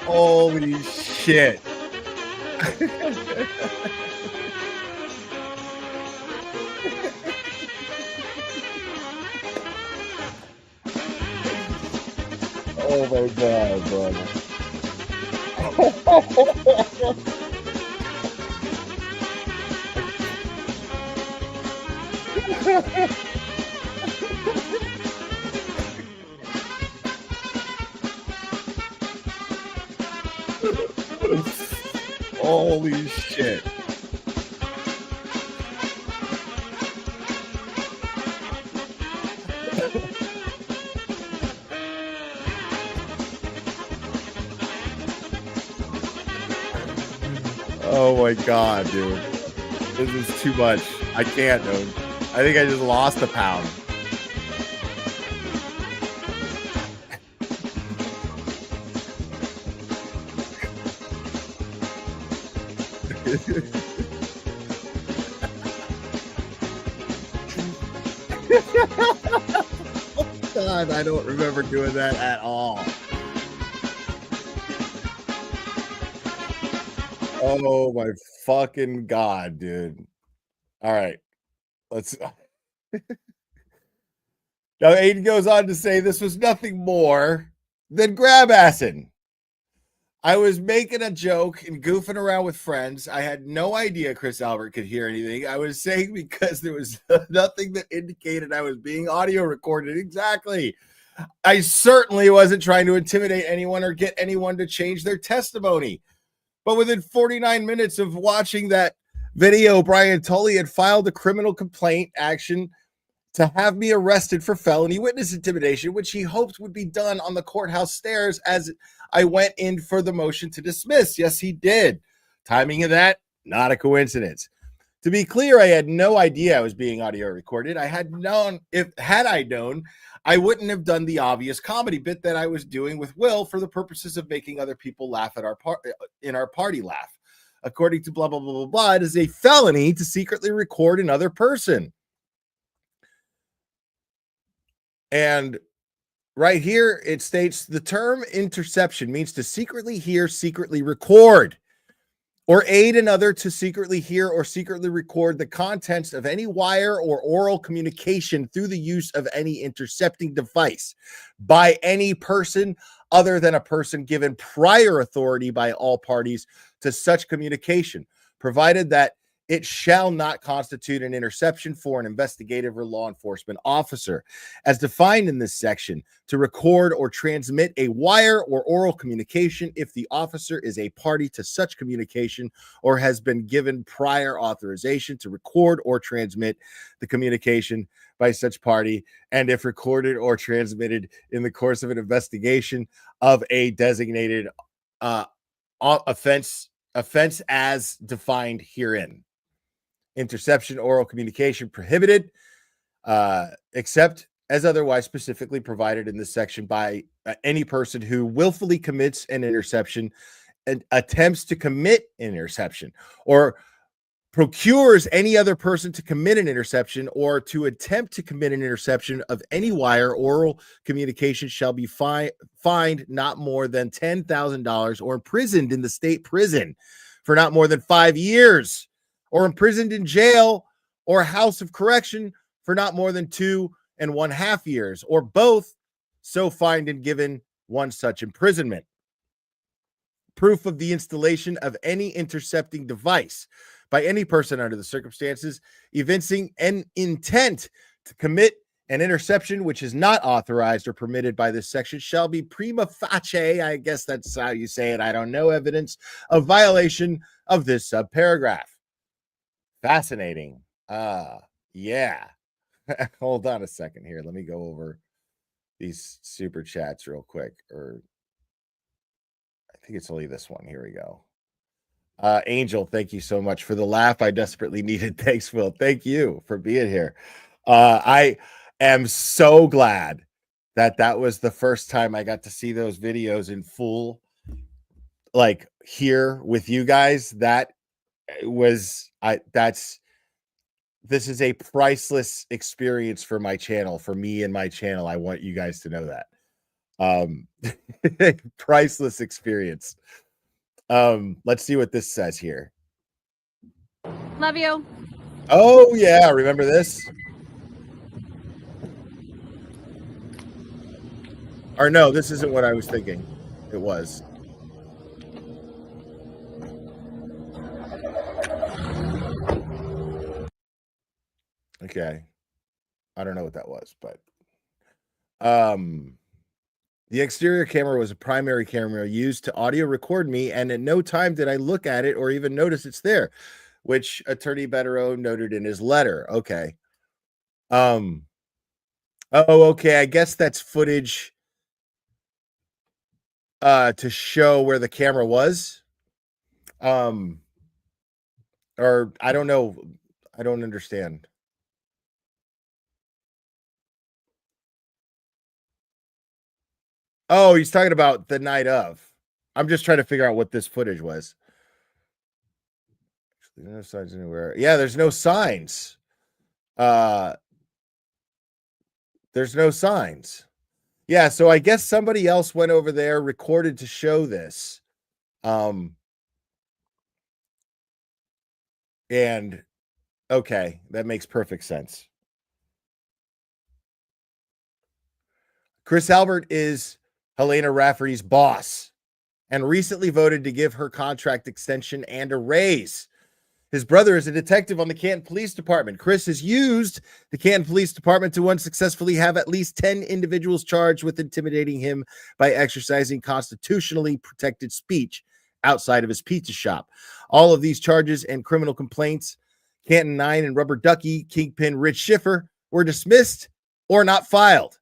Holy shit. Oh my god, brother. Holy shit. Oh my god, dude. This is too much. I can't, dude. I think I just lost a pound. Oh god, I don't remember doing that at all. Oh my fucking god, dude. All right. Let's Now Aiden goes on to say this was nothing more than grab assing. I was making a joke and goofing around with friends. I had no idea Chris Albert could hear anything. I was saying because there was nothing that indicated I was being audio recorded. Exactly. I certainly wasn't trying to intimidate anyone or get anyone to change their testimony. But within 49 minutes of watching that video, Brian Tully had filed a criminal complaint action to have me arrested for felony witness intimidation, which he hoped would be done on the courthouse stairs as I went in for the motion to dismiss. Yes, he did. Timing of that, not a coincidence. To be clear, I had no idea I was being audio recorded. I had known, had I known, I wouldn't have done the obvious comedy bit that I was doing with Will for the purposes of making other people laugh at our party laugh. According to blah, blah, blah, blah, blah, it is a felony to secretly record another person. And right here, it states the term interception means to secretly hear, secretly record, or aid another to secretly hear or secretly record the contents of any wire or oral communication through the use of any intercepting device by any person other than a person given prior authority by all parties to such communication, provided that it shall not constitute an interception for an investigative or law enforcement officer. As defined in this section, to record or transmit a wire or oral communication if the officer is a party to such communication or has been given prior authorization to record or transmit the communication by such party, and if recorded or transmitted in the course of an investigation of a designated offense as defined herein. Interception, oral communication prohibited, except as otherwise specifically provided in this section by any person who willfully commits an interception and attempts to commit an interception or procures any other person to commit an interception or to attempt to commit an interception of any wire oral communication shall be fined not more than $10,000 or imprisoned in the state prison for not more than 5 years, or imprisoned in jail or house of correction for not more than 2.5 years, or both, so fined and given one such imprisonment. Proof of the installation of any intercepting device by any person under the circumstances evincing an intent to commit an interception which is not authorized or permitted by this section shall be prima facie, I guess that's how you say it, I don't know, evidence of violation of this subparagraph. Fascinating. Yeah. Hold on a second here. Let me go over these super chats real quick. Or I think it's only this one. Here we go. Angel, thank you so much for the laugh I desperately needed. Thanks, Will. Thank you for being here. I am so glad that was the first time I got to see those videos in full, like here with you guys. That was this is a priceless experience for my channel, for me and my channel. I want you guys to know that. Priceless experience. Let's see what this says here. Love you. Oh yeah, remember this? Or no, this isn't what I was thinking. It was. Okay. I don't know what that was, but the exterior camera was a primary camera used to audio record me, and at no time did I look at it or even notice it's there, which Attorney Bederow noted in his letter. Okay. Oh, okay. I guess that's footage to show where the camera was. Or I don't know. I don't understand. Oh, he's talking about the night of. I'm just trying to figure out what this footage was. No signs anywhere. Yeah, there's no signs. There's no signs. Yeah, so I guess somebody else went over there, recorded to show this. And okay, that makes perfect sense. Chris Albert is Helena Rafferty's boss and recently voted to give her contract extension and a raise. His brother is a detective on the Canton Police Department. Chris has used the Canton Police Department to unsuccessfully have at least 10 individuals charged with intimidating him by exercising constitutionally protected speech outside of his pizza shop. All of these charges and criminal complaints, Canton 9 and Rubber Ducky Kingpin Rich Schiffer, were dismissed or not filed.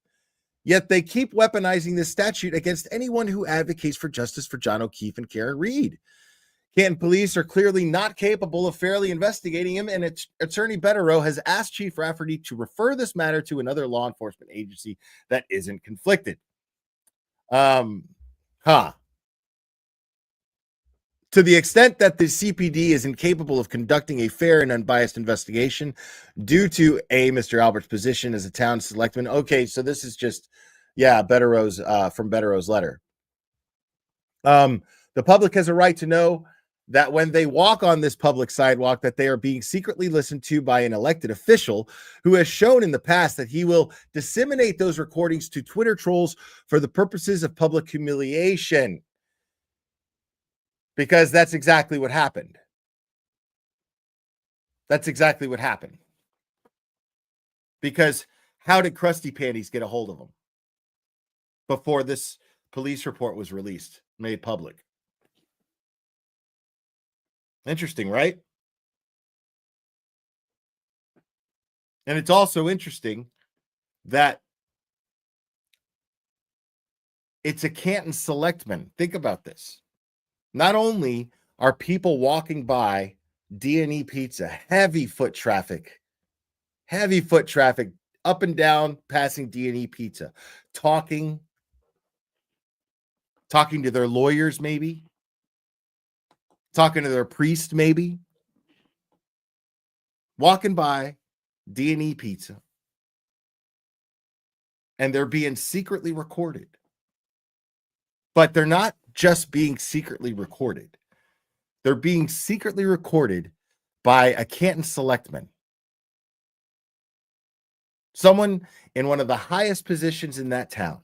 Yet they keep weaponizing this statute against anyone who advocates for justice for John O'Keefe and Karen Reed. Canton police are clearly not capable of fairly investigating him, and Attorney Bederow has asked Chief Rafferty to refer this matter to another law enforcement agency that isn't conflicted. To the extent that the CPD is incapable of conducting a fair and unbiased investigation due to Mr. Albert's position as a town selectman. Okay, so this is just, Bederow's from Bederow's letter. The public has a right to know that when they walk on this public sidewalk, that they are being secretly listened to by an elected official who has shown in the past that he will disseminate those recordings to Twitter trolls for the purposes of public humiliation. Because that's exactly what happened. That's exactly what happened. Because how did Krusty Panties get a hold of him before this police report was released, made public? Interesting, right? And it's also interesting that it's a Canton selectman. Think about this. Not only are people walking by D&E Pizza, heavy foot traffic, up and down, passing D&E Pizza, talking to their lawyers, maybe, talking to their priest, maybe, walking by D&E Pizza, and they're being secretly recorded. But they're not just being secretly recorded. They're being secretly recorded by a Canton selectman. Someone in one of the highest positions in that town.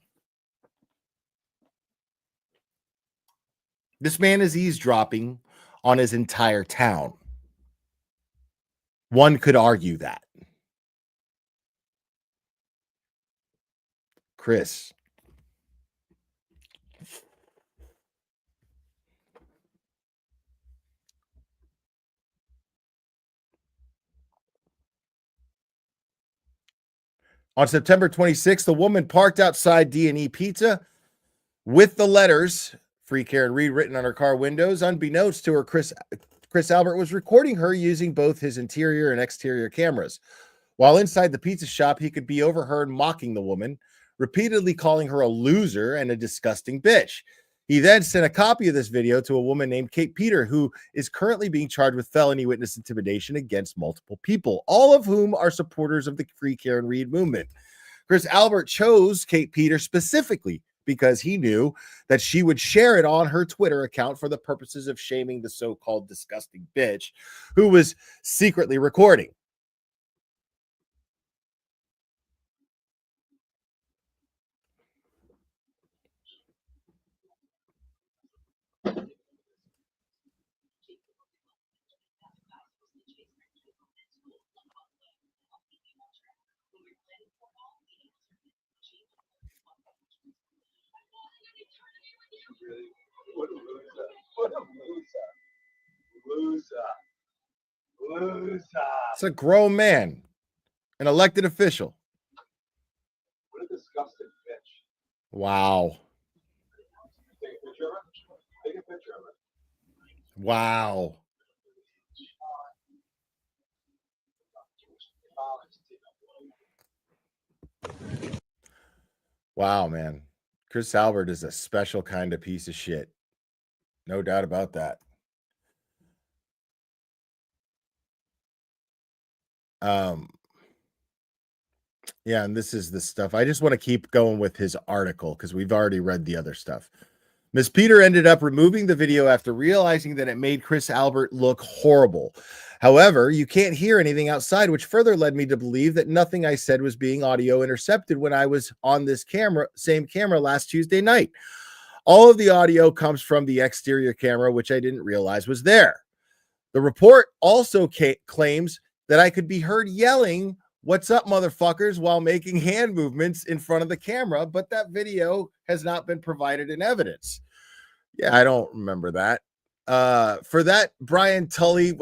This man is eavesdropping on his entire town. One could argue that. Chris. On September 26th, the woman parked outside D&E Pizza with the letters "Free Karen Reed" written on her car windows. Unbeknownst to her, Chris Albert was recording her using both his interior and exterior cameras. While inside the pizza shop, he could be overheard mocking the woman, repeatedly calling her a loser and a disgusting bitch. He then sent a copy of this video to a woman named Kate Peter, who is currently being charged with felony witness intimidation against multiple people, all of whom are supporters of the Free Karen Reed movement. Chris Albert chose Kate Peter specifically because he knew that she would share it on her Twitter account for the purposes of shaming the so-called disgusting bitch who was secretly recording. What a loser. It's a grown man, an elected official. What a disgusting bitch. Wow. Take a picture of it. Wow. Wow, man. Chris Albert is a special kind of piece of shit. No doubt about that. Yeah, and this is the stuff. I just want to keep going with his article because we've already read the other stuff. Ms. Peter ended up removing the video after realizing that it made Chris Albert look horrible. However, you can't hear anything outside, which further led me to believe that nothing I said was being audio intercepted when I was on this same camera last Tuesday night. All of the audio comes from the exterior camera, which I didn't realize was there. The report also claims that I could be heard yelling, "What's up, motherfuckers," while making hand movements in front of the camera, but that video has not been provided in evidence. Yeah, I don't remember that. For that, Brian Tully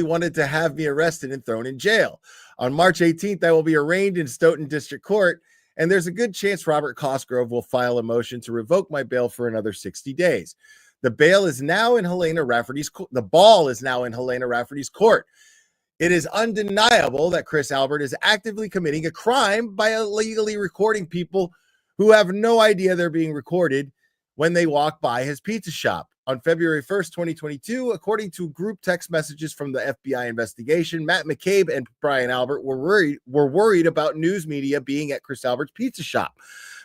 wanted to have me arrested and thrown in jail. On March 18th, I will be arraigned in Stoughton District Court, and there's a good chance Robert Cosgrove will file a motion to revoke my bail for another 60 days. The ball is now in Helena Rafferty's court. It is undeniable that Chris Albert is actively committing a crime by illegally recording people who have no idea they're being recorded when they walk by his pizza shop. On February 1st, 2022, according to group text messages from the FBI investigation, Matt McCabe and Brian Albert were worried about news media being at Chris Albert's pizza shop.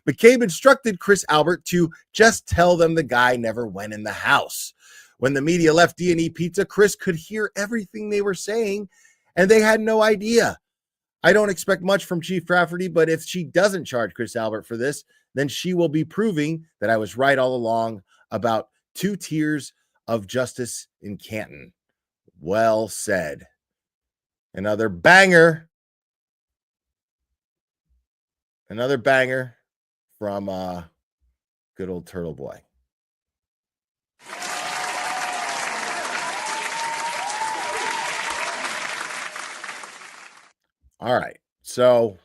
McCabe instructed Chris Albert to just tell them the guy never went in the house. When the media left D&E Pizza, Chris could hear everything they were saying, and they had no idea. I don't expect much from Chief Rafferty, but if she doesn't charge Chris Albert for this, then she will be proving that I was right all along about 2 tiers of justice in Canton. Well said. Another banger. Another banger from good old Turtle Boy. All right. So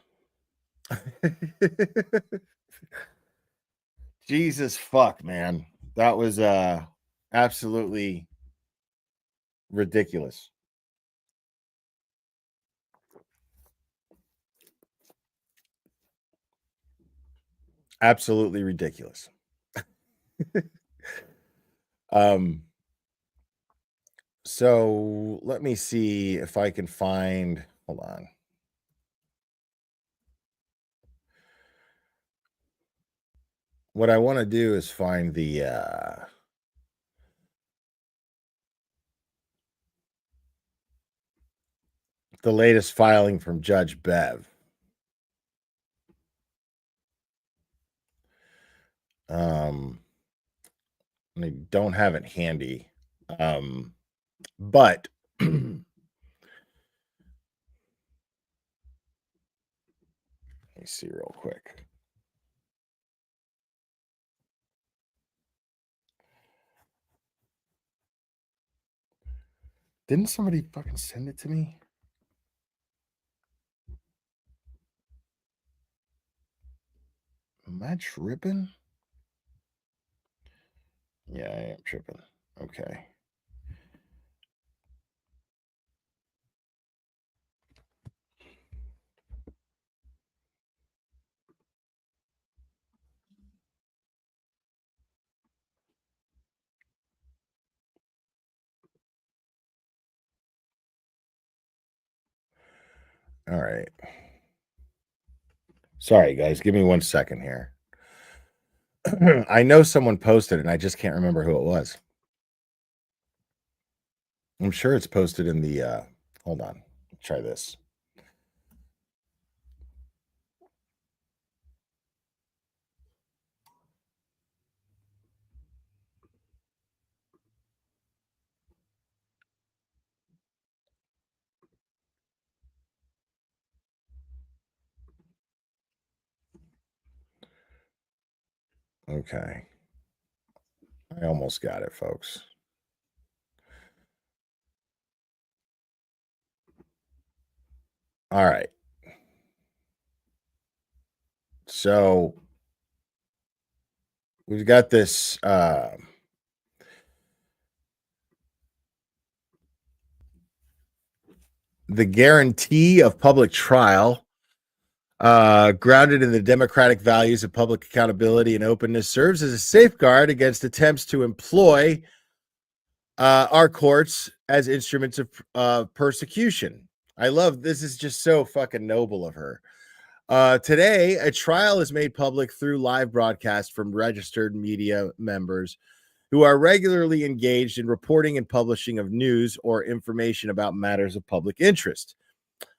Jesus fuck, man. That was absolutely ridiculous. Absolutely ridiculous. So let me see if I can find, hold on. What I want to do is find the latest filing from Judge Bev. I don't have it handy. But let me see real quick. Didn't somebody fucking send it to me? Am I tripping? Yeah, I am tripping. Okay. All right. Sorry, guys. Give me 1 second here. I know someone posted it, and I just can't remember who it was. I'm sure it's posted in the hold on. Let's try this. Okay. I almost got it, folks. All right. So we've got this the guarantee of public trial, grounded in the democratic values of public accountability and openness, serves as a safeguard against attempts to employ our courts as instruments of persecution. I love this. Is just so fucking noble of her. Today, a trial is made public through live broadcast from registered media members who are regularly engaged in reporting and publishing of news or information about matters of public interest.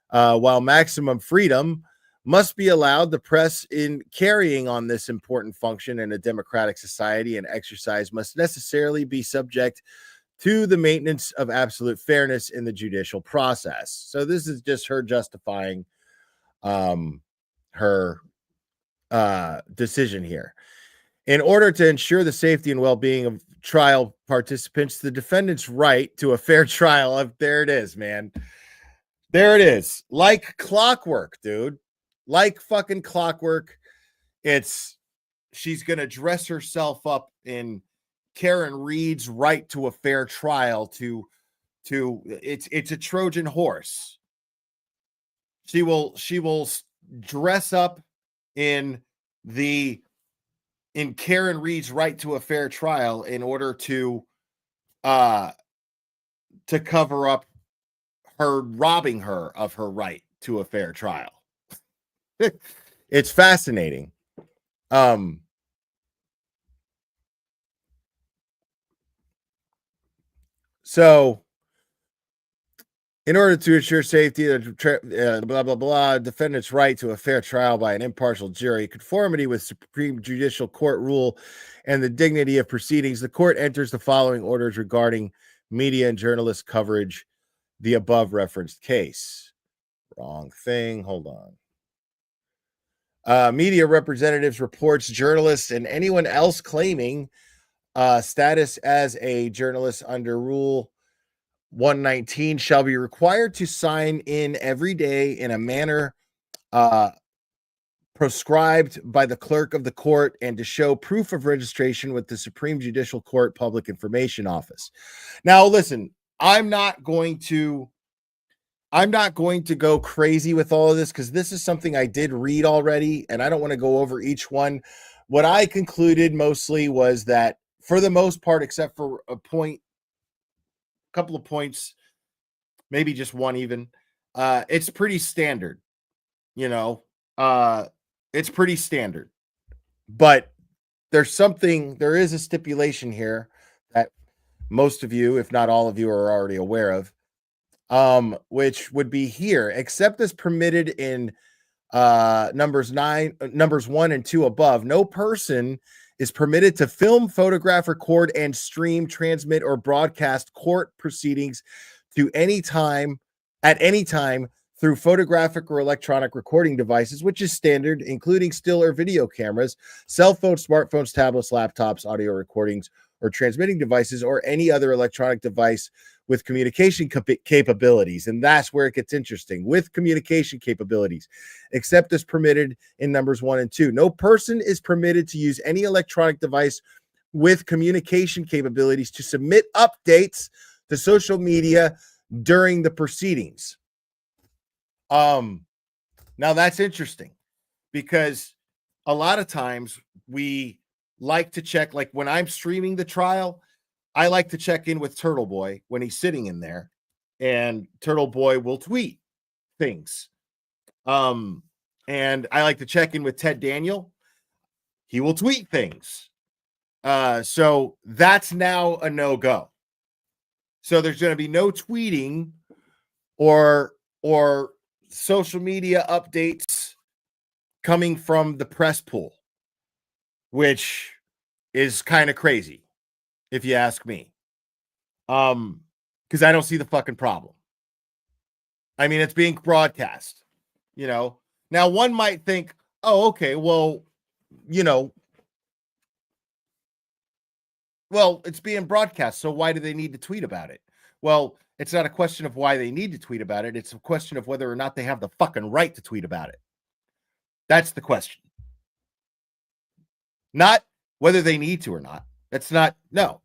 While maximum freedom must be allowed, the press in carrying on this important function in a democratic society and exercise must necessarily be subject to the maintenance of absolute fairness in the judicial process. So this is just her justifying her decision here. In order to ensure the safety and well-being of trial participants, the defendant's right to a fair trial. There it is, man. There it is. Like clockwork, dude. Like fucking clockwork. She's going to dress herself up in Karen Reed's right to a fair trial it's a Trojan horse. She will dress up in Karen Reed's right to a fair trial in order to cover up her robbing her of her right to a fair trial. It's fascinating. So in order to ensure safety, blah, blah, blah, defendant's right to a fair trial by an impartial jury, conformity with Supreme Judicial Court rule, and the dignity of proceedings, the court enters the following orders regarding media and journalist coverage, the above referenced case. Wrong thing. Hold on. Media representatives, reports, journalists, and anyone else claiming status as a journalist under Rule 119 shall be required to sign in every day in a manner prescribed by the clerk of the court and to show proof of registration with the Supreme Judicial Court Public Information Office. Now, listen, I'm not going to go crazy with all of this because this is something I did read already, and I don't want to go over each one. What I concluded mostly was that for the most part, except for a couple of points, maybe just one even, it's pretty standard, it's pretty standard. But there is a stipulation here that most of you, if not all of you, are already aware of, which would be here, except as permitted in numbers 1 and 2 above. No person is permitted to film, photograph, record, and stream, transmit, or broadcast court proceedings at any time through photographic or electronic recording devices, which is standard, including still or video cameras, cell phones, smartphones, tablets, laptops, audio recordings, or transmitting devices, or any other electronic device with communication capabilities. And that's where it gets interesting. With communication capabilities, except as permitted in numbers 1 and 2. No person is permitted to use any electronic device with communication capabilities to submit updates to social media during the proceedings. Now that's interesting because a lot of times we like to check, like when I'm streaming the trial, I like to check in with Turtle Boy when he's sitting in there, and Turtle Boy will tweet things. And I like to check in with Ted Daniel. He will tweet things. So that's now a no-go. So there's going to be no tweeting or social media updates coming from the press pool, which is kind of crazy, if you ask me. Because I don't see the fucking problem. I mean, it's being broadcast, Now, one might think, oh, okay, well, it's being broadcast, so why do they need to tweet about it? Well, it's not a question of why they need to tweet about it. It's a question of whether or not they have the fucking right to tweet about it. That's the question. Not whether they need to or not. That's not, no.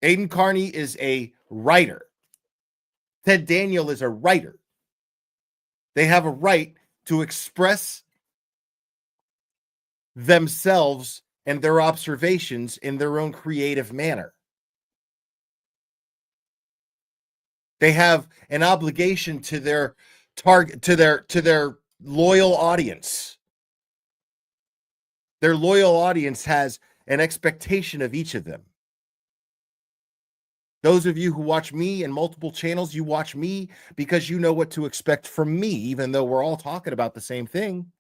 Aidan Carney is a writer Ted Daniel is a writer. They have a right to express themselves and their observations in their own creative manner. They have an obligation to their target, to their loyal audience. Their loyal audience has an expectation of each of them. Those of you who watch me and multiple channels, you watch me because you know what to expect from me, even though we're all talking about the same thing.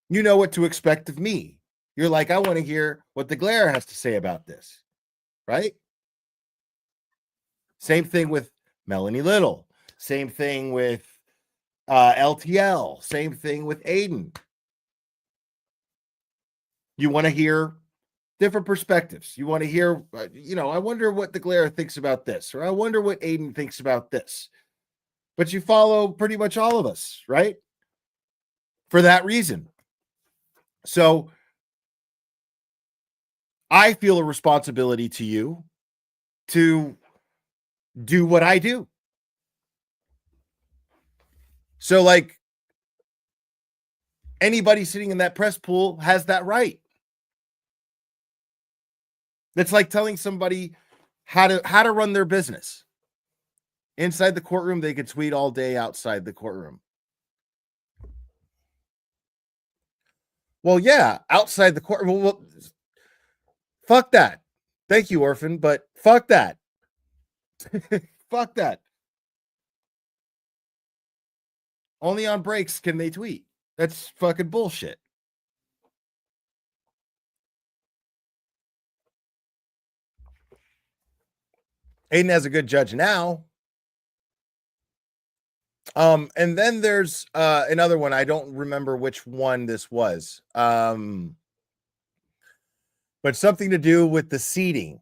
You know what to expect of me. You're like, I want to hear what the Glare has to say about this, right? Same thing with Melanie Little. Same thing with LTL. Same thing with Aiden. You want to hear different perspectives. You want to hear, I wonder what the Glare thinks about this, or I wonder what Aiden thinks about this. But you follow pretty much all of us, right? For that reason. So I feel a responsibility to you to do what I do. So, like, anybody sitting in that press pool has that right. That's like telling somebody how to run their business. Inside the courtroom, they could tweet all day. Outside the courtroom, well, yeah, outside the courtroom. Well, fuck that. Thank you, Orphan, but fuck that. Fuck that. Only on breaks can they tweet. That's fucking bullshit. Aiden has a good judge now. And then there's another one. I don't remember which one this was. But something to do with the seating,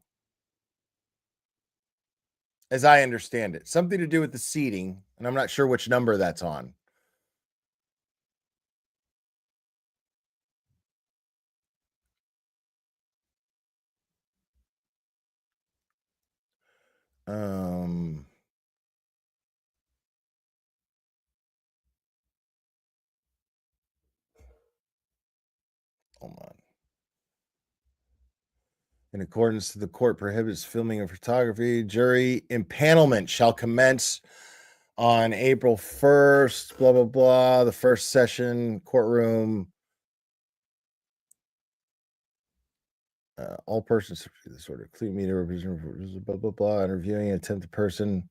as I understand it. Something to do with the seating, and I'm not sure which number that's on. Hold on. In accordance to the court prohibits filming of photography, jury impanelment shall commence on April 1st, blah, blah, blah. The first session, courtroom. All persons this order, clean media representation, blah, blah, blah, interviewing an attempted person.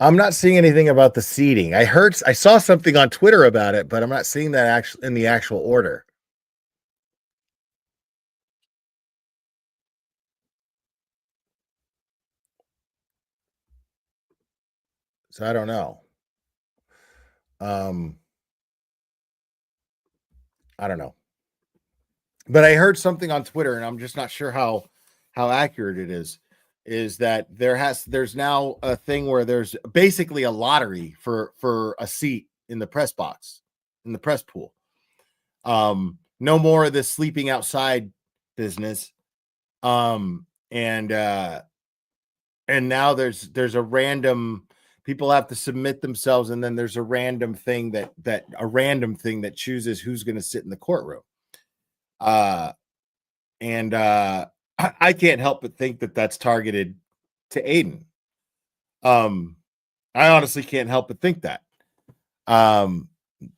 I'm not seeing anything about the seating. I saw something on Twitter about it, but I'm not seeing that actually in the actual order. So I don't know. I don't know. But I heard something on Twitter, and I'm just not sure how accurate it is that there's now a thing where there's basically a lottery for a seat in the press box, in the press pool. No more of this sleeping outside business. And now there's a random, people have to submit themselves, and then there's a random thing that chooses who's going to sit in the courtroom. I can't help but think that that's targeted to Aiden. I honestly can't help but think that.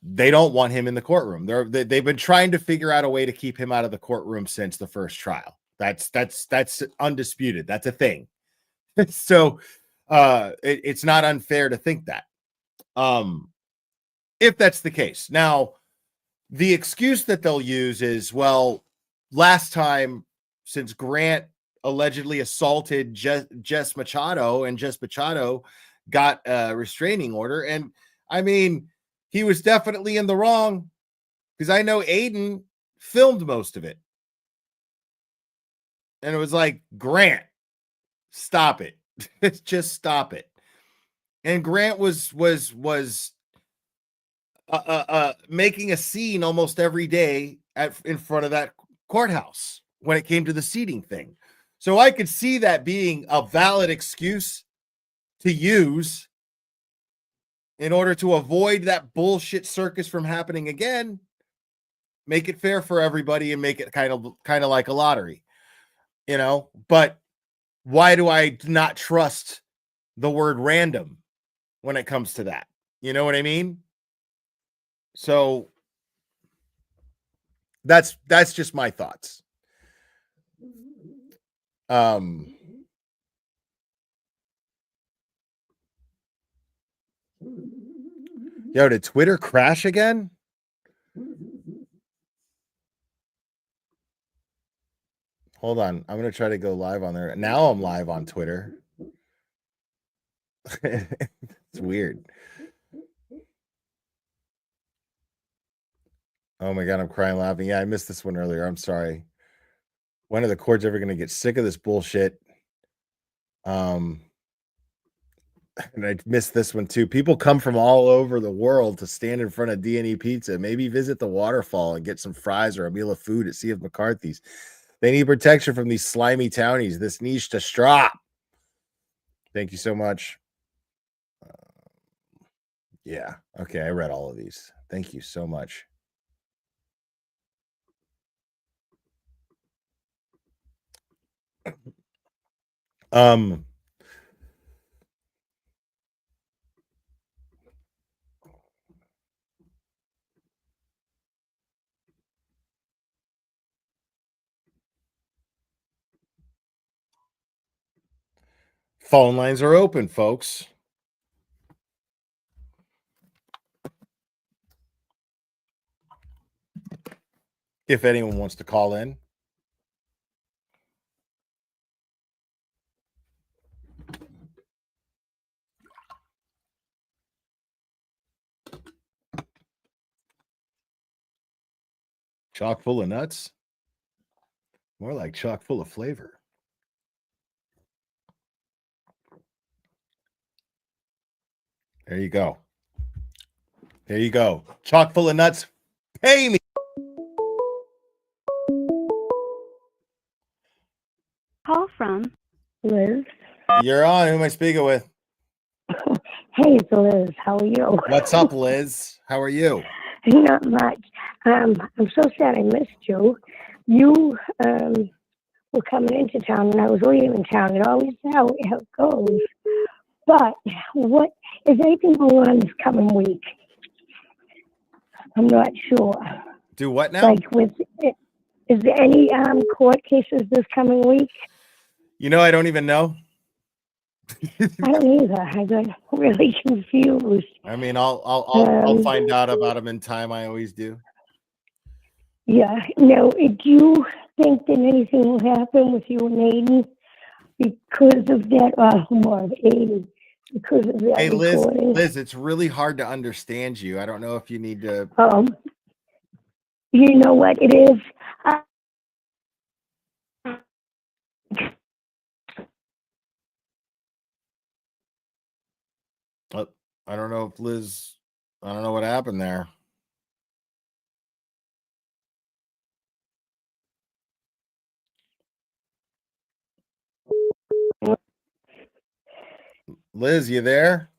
They don't want him in the courtroom. They've been trying to figure out a way to keep him out of the courtroom since the first trial. That's undisputed. That's a thing. So it's not unfair to think that. If that's the case. Now, the excuse that they'll use is, well, last time, since Grant allegedly assaulted Jess Machado, and Jess Machado got a restraining order, and I mean, he was definitely in the wrong, because I know Aiden filmed most of it. And it was like, Grant, stop it. Just stop it. And Grant was making a scene almost every day in front of that courthouse when it came to the seating thing. So I could see that being a valid excuse to use in order to avoid that bullshit circus from happening again. Make it fair for everybody and make it kind of like a lottery, you know? But why do I not trust the word random when it comes to that? You know what I mean? So that's just my thoughts. Yo, did Twitter crash again? Hold on. I'm going to try to go live on there. Now I'm live on Twitter. It's weird. Oh my God, I'm crying laughing. Yeah, I missed this one earlier. I'm sorry. When are the courts ever going to get sick of this bullshit? And I missed this one too. People come from all over the world to stand in front of D&E Pizza, maybe visit the waterfall and get some fries or a meal of food at Sea of McCarthy's. They need protection from these slimy townies. This needs to stop. Thank you so much. Yeah. Okay. I read all of these. Thank you so much. Phone lines are open, folks. If anyone wants to call in. Chock full of nuts? More like chock full of flavor. There you go. There you go. Chock full of nuts. Pay me. Call from Liz. You're on. Who am I speaking with? Hey, it's Liz. How are you? What's up, Liz? How are you? Not much. I'm so sad I missed you. You were coming into town, and I was leaving town. It always how it goes. But what is anything going on this coming week? I'm not sure. Do what now? Like, is there any court cases this coming week? You know, I don't even know. I don't either. I got really confused. I mean, I'll find out about them in time. I always do. Yeah. No. Do you think that anything will happen with you and Aiden because of that? More of Aiden because of that. Hey, recording? Liz, it's really hard to understand you. I don't know if you need to. You know what it is. I don't know if Liz. I don't know what happened there. Liz, you there?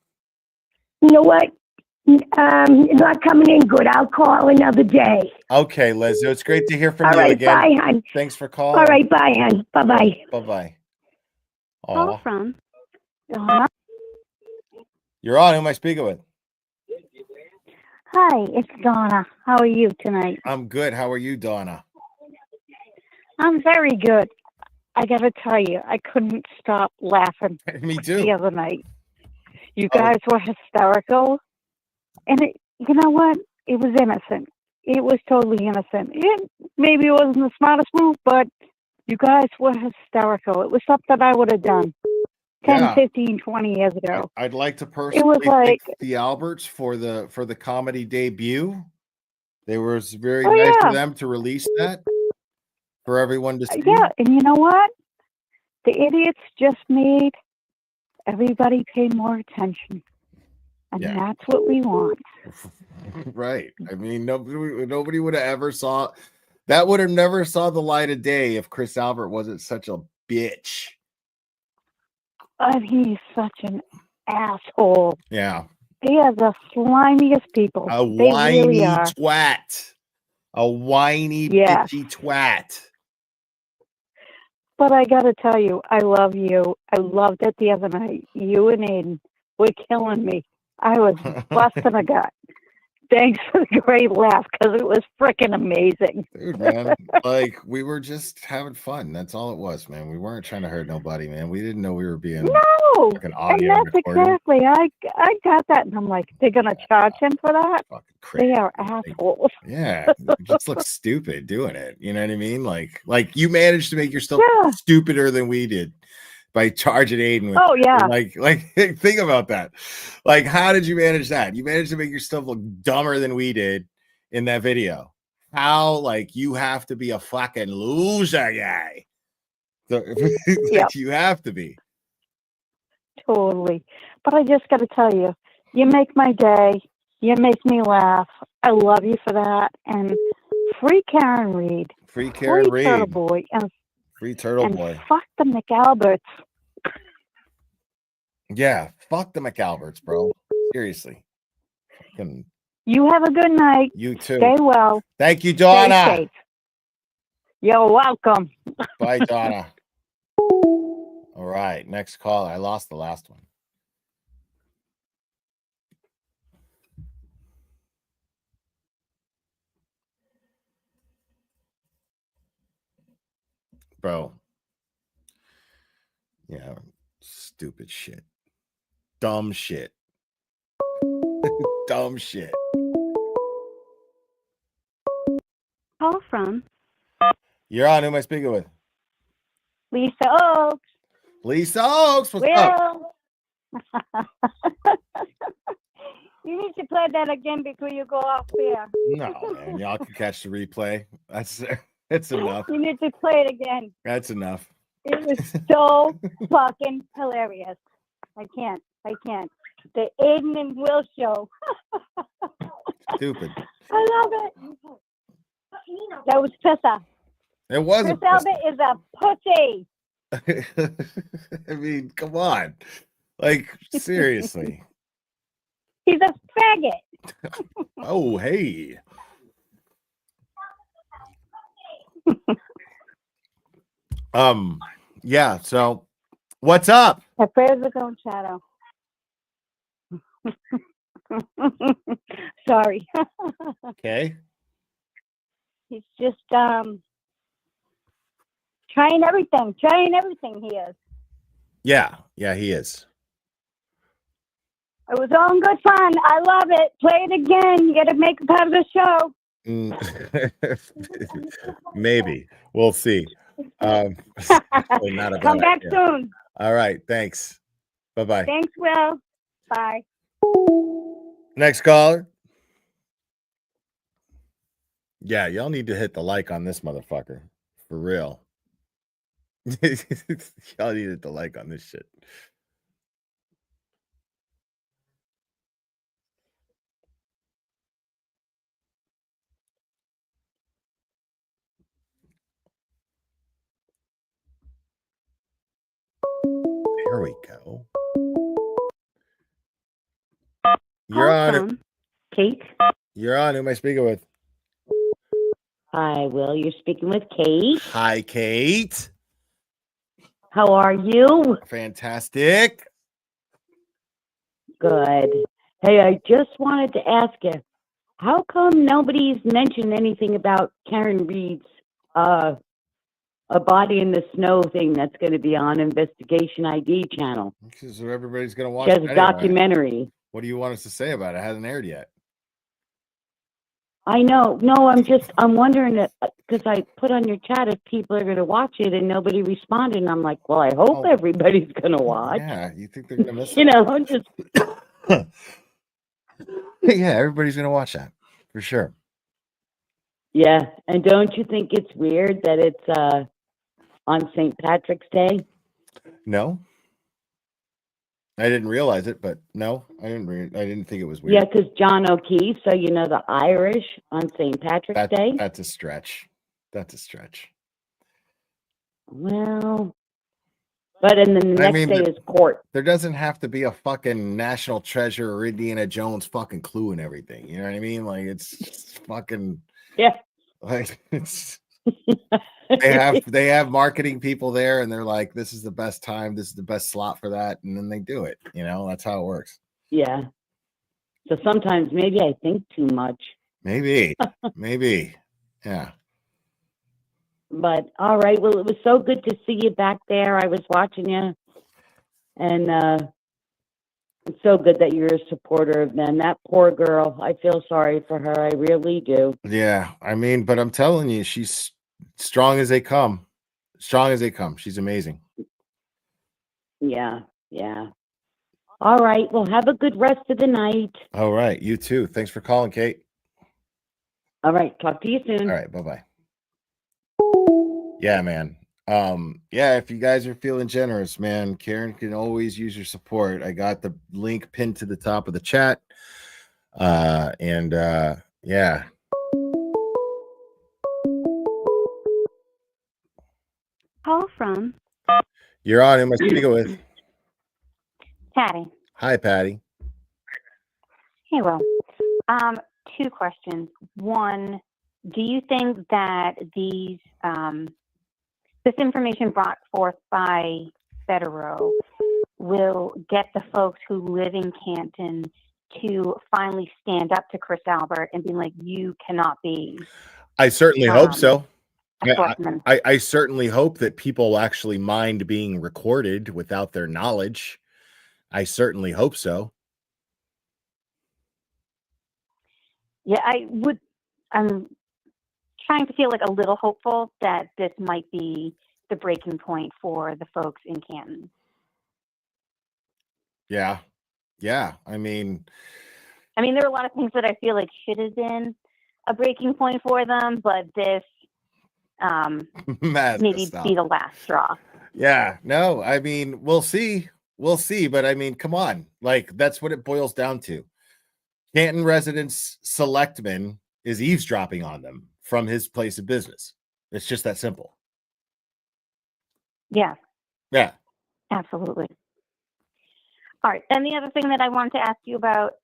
You know what? Not coming in good. I'll call another day. Okay, Liz. It's great to hear from All you right, again. bye, hon. Thanks for calling. All right, bye, hon. Bye-bye. Bye-bye. Call from Donna. You're on. Who am I speaking with? Hi, it's Donna. How are you tonight? I'm good. How are you, Donna? I'm very good. I gotta tell you, I couldn't stop laughing Me too. the other night. You guys were hysterical. And you know what? It was innocent. It was totally innocent. Maybe it wasn't the smartest move, but you guys were hysterical. It was something I would have done 10, 15, 20 years ago. I'd like to personally thank the Alberts for the comedy debut. They were very nice of them to release that for everyone to see. Yeah, and you know what? The idiots just made everybody pay more attention. And that's what we want. Right. I mean, nobody would have ever saw that. Would have never saw the light of day if Chris Albert wasn't such a bitch. He's such an asshole. Yeah. They are the slimiest people. A They whiny really are. twat. A whiny Yeah. bitchy twat. But I gotta tell you, I love you. I loved it the other night. You and Aiden were killing me. I was busting a gut. Thanks for the great laugh, because it was freaking amazing. Dude, man, like we were just having fun. That's all it was, man. We weren't trying to hurt nobody, man. We didn't know we were being No, fucking and audio that's recorded. exactly. I got that, and I'm like, they're gonna charge him for that? Fucking They crazy. are assholes. Yeah, it just looks stupid doing it. You know what I mean? Like you managed to make yourself Yeah. stupider than we did by charging Aiden. With Oh yeah. Like think about that. Like, how did you manage that? You managed to make yourself look dumber than we did in that video. How? Like, you have to be a fucking loser, guy. So, Yep. you have to be. Totally. But I just got to tell you, you make my day. You make me laugh. I love you for that. And free Karen Reed. Free Karen Free Turtle Reed. Boy. Free Turtle And Boy. fuck the McAlberts. Yeah, fuck the McAlberts, bro. Seriously. Fucking You have a good night. you too. Stay well. Thank you, Stay Donna. safe. You're welcome. Bye, Donna. All right, next caller. I lost the last one. Bro. Yeah, stupid shit. Dumb shit. Dumb shit. Call from You're on. Who am I speaking with? Lisa Oaks. Lisa Oaks. What's up? Will. You need to play that again before you go off there. No, man. Y'all can catch the replay. It's enough. You need to play it again. That's enough. It was so fucking hilarious. I can't. The Aiden and Will show. Stupid. I love it. That was Pissa. It wasn't. Chris Albert is a pussy. I mean, come on. Like, seriously. He's a faggot. Oh, hey. Yeah, so what's up? My prayers are going shadow. Sorry. Okay. He's just trying everything. He is. Yeah, he is. It was all in good fun. I love it. Play it again. You got to make it part of the show. Maybe. We'll see. Not a Come bad back idea. soon. All right. Thanks. Bye-bye. Thanks, Will. Bye. Next caller. Yeah, y'all need to hit the like on this motherfucker. For real. Y'all need to hit the like on this shit. There we go. You're on. From Kate. You're on. Who am I speaking with? Hi, Will. You're speaking with Kate. Hi, Kate. How are you? Fantastic. Good. Hey, I just wanted to ask you, how come nobody's mentioned anything about Karen Reed's A Body in the Snow thing that's going to be on Investigation ID channel? Because everybody's going to watch She has it a anyway. documentary. What do you want us to say about it? It hasn't aired yet. I know. No, I'm wondering that because I put on your chat if people are going to watch it and nobody responded. And I'm like, well, I hope everybody's going to watch. Yeah, you think they're going to miss it? You know, I'm just. Yeah, everybody's going to watch that for sure. Yeah, and don't you think it's weird that it's on St. Patrick's Day? No, I didn't realize it, but no, I didn't think it was weird. Yeah, because John O'Keefe, so you know the Irish on St. Patrick's Day. That's a stretch. That's a stretch. Well, But and then the I next mean, day is court. there doesn't have to be a fucking National Treasure or Indiana Jones fucking clue and everything. You know what I mean? Like it's fucking Yeah. like it's they have marketing people there and they're like, this is the best time, this is the best slot for that, and then they do it. You know, that's how it works. Yeah. So sometimes maybe I think too much. Maybe. Yeah. But all right. Well, it was so good to see you back there. I was watching you, and it's so good that you're a supporter of them. That poor girl. I feel sorry for her. I really do. Yeah. I mean, but I'm telling you, she's strong as they come. Strong as they come. She's amazing. Yeah. Yeah. All right. Well, have a good rest of the night. All right. You too. Thanks for calling, Kate. All right. Talk to you soon. All right. Bye-bye. Yeah, man. Yeah, if you guys are feeling generous, man, Karen can always use your support. I got the link pinned to the top of the chat. Yeah. Call from You're on. Who am I speaking with? Patty. Hi, Patty. Hey, Will. Two questions. One, do you think that this information brought forth by Bederow will get the folks who live in Canton to finally stand up to Chris Albert and be like, you cannot be I certainly hope so. a sportsman? I certainly hope that people actually mind being recorded without their knowledge. I certainly hope so. Yeah, I'm trying to feel like a little hopeful that this might be the breaking point for the folks in Canton. Yeah. I mean, there are a lot of things that I feel like should have been a breaking point for them, but this maybe be the last straw. Yeah, no, I mean, we'll see, but I mean, come on, like that's what it boils down to. Canton residents' selectman is eavesdropping on them from his place of business. It's just that simple. Yeah, absolutely. All right, and the other thing that I wanted to ask you about,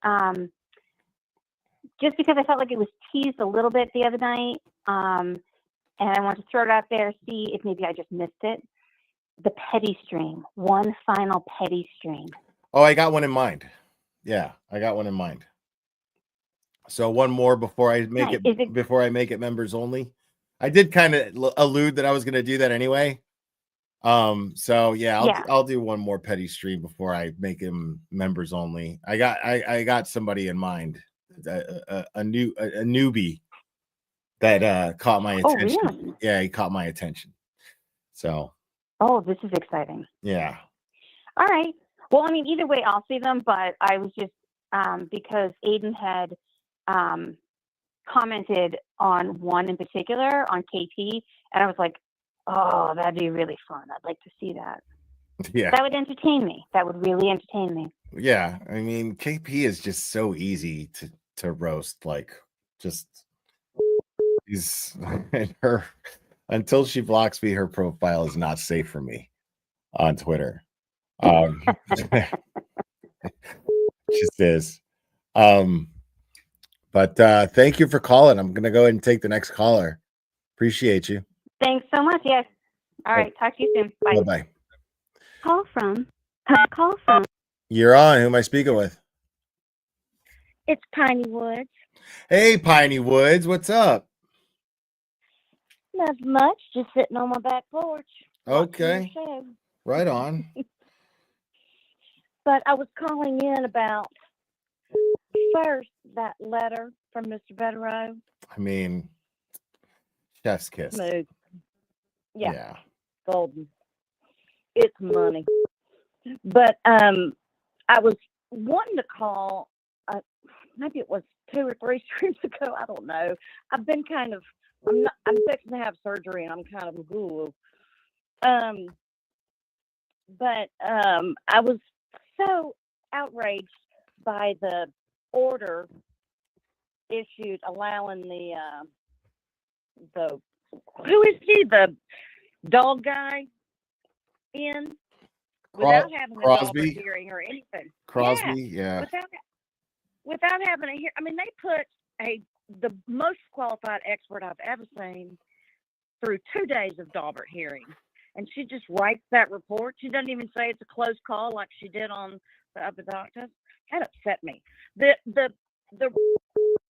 just because I felt like it was teased a little bit the other night, and I want to throw it out there, see if maybe I just missed it. The petty stream, one final petty stream. Oh, I got one in mind. Yeah, I got one in mind. So one more before I make before I make it members only. I did kind of allude that I was going to do that anyway. So yeah, I'll do one more petty stream before I make him members only. I got somebody in mind, a newbie that caught my attention. Oh, really? Yeah, he caught my attention. So. Oh, this is exciting. Yeah. All right. Well, either way, I'll see them, but I was just because Aiden had commented on one in particular on KP, and I was like, oh, that'd be really fun. I'd like to see that. Yeah. That would entertain me. That would really entertain me. Yeah. KP is just so easy to roast. Like, just he's her until she blocks me, her profile is not safe for me on Twitter. Just is. But thank you for calling. I'm gonna go ahead and take the next caller. Appreciate you. Thanks so much. Yes. All right. Talk to you soon. Bye. Bye. Call from. You're on. Who am I speaking with? It's Piney Woods. Hey, Piney Woods. What's up? Not much. Just sitting on my back porch. Okay. Right on. But I was calling in about first that letter from Mr. Bederow. Chef's kiss. Smooth. Yeah. Golden. It's money. But I was wanting to call. Maybe it was 2 or 3 streams ago. I don't know. I've been I'm fixing to have surgery, and I'm kind of ooh. But I was so outraged by the order issued allowing the who is he, the dog guy in. without having a Daubert Crosby? hearing or anything. Crosby, yeah. Without having a hearing. I mean, they put the most qualified expert I've ever seen through 2 days of Daubert hearing, and she just writes that report. She doesn't even say it's a close call like she did on the other doctors. That upset me. The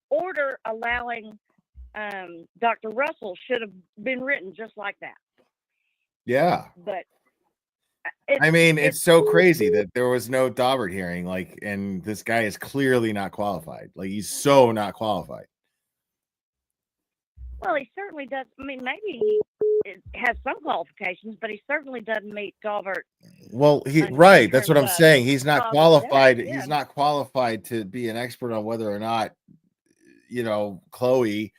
order allowing Dr. Russell should have been written just like that. Yeah. But I mean, it's so crazy that there was no Daubert hearing, like, and this guy is clearly not qualified. Like, he's so not qualified. Well, he certainly does. I mean, maybe he has some qualifications, but he certainly doesn't meet Daubert. Well, right. That's what I'm saying. He's not qualified. Yeah. He's not qualified to be an expert on whether or not, Chloe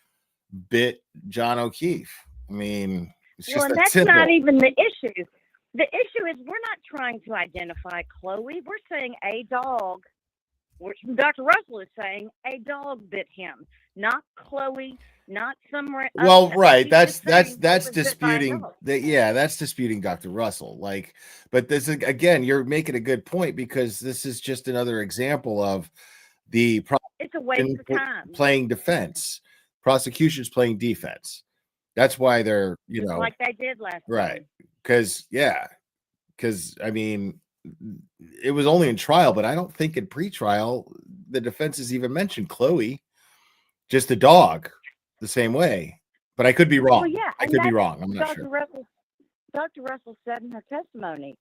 bit John O'Keefe. I mean, it's just that's simple. Not even the issue. The issue is we're not trying to identify Chloe. We're saying a dog, which Dr. Russell is saying a dog bit him, not Chloe, not somewhere. Well, right. That's disputing that. Yeah, that's disputing Dr. Russell. Like, but this again, you're making a good point because this is just another example of the it's a waste of time playing defense. Prosecution's playing defense. That's why they're, like they did last right. Because I mean, it was only in trial, but I don't think in pretrial the defense has even mentioned Chloe, just a dog, the same way. But I could be wrong. Well, yeah, I could be wrong. I'm not sure. Dr. Russell said in her testimony,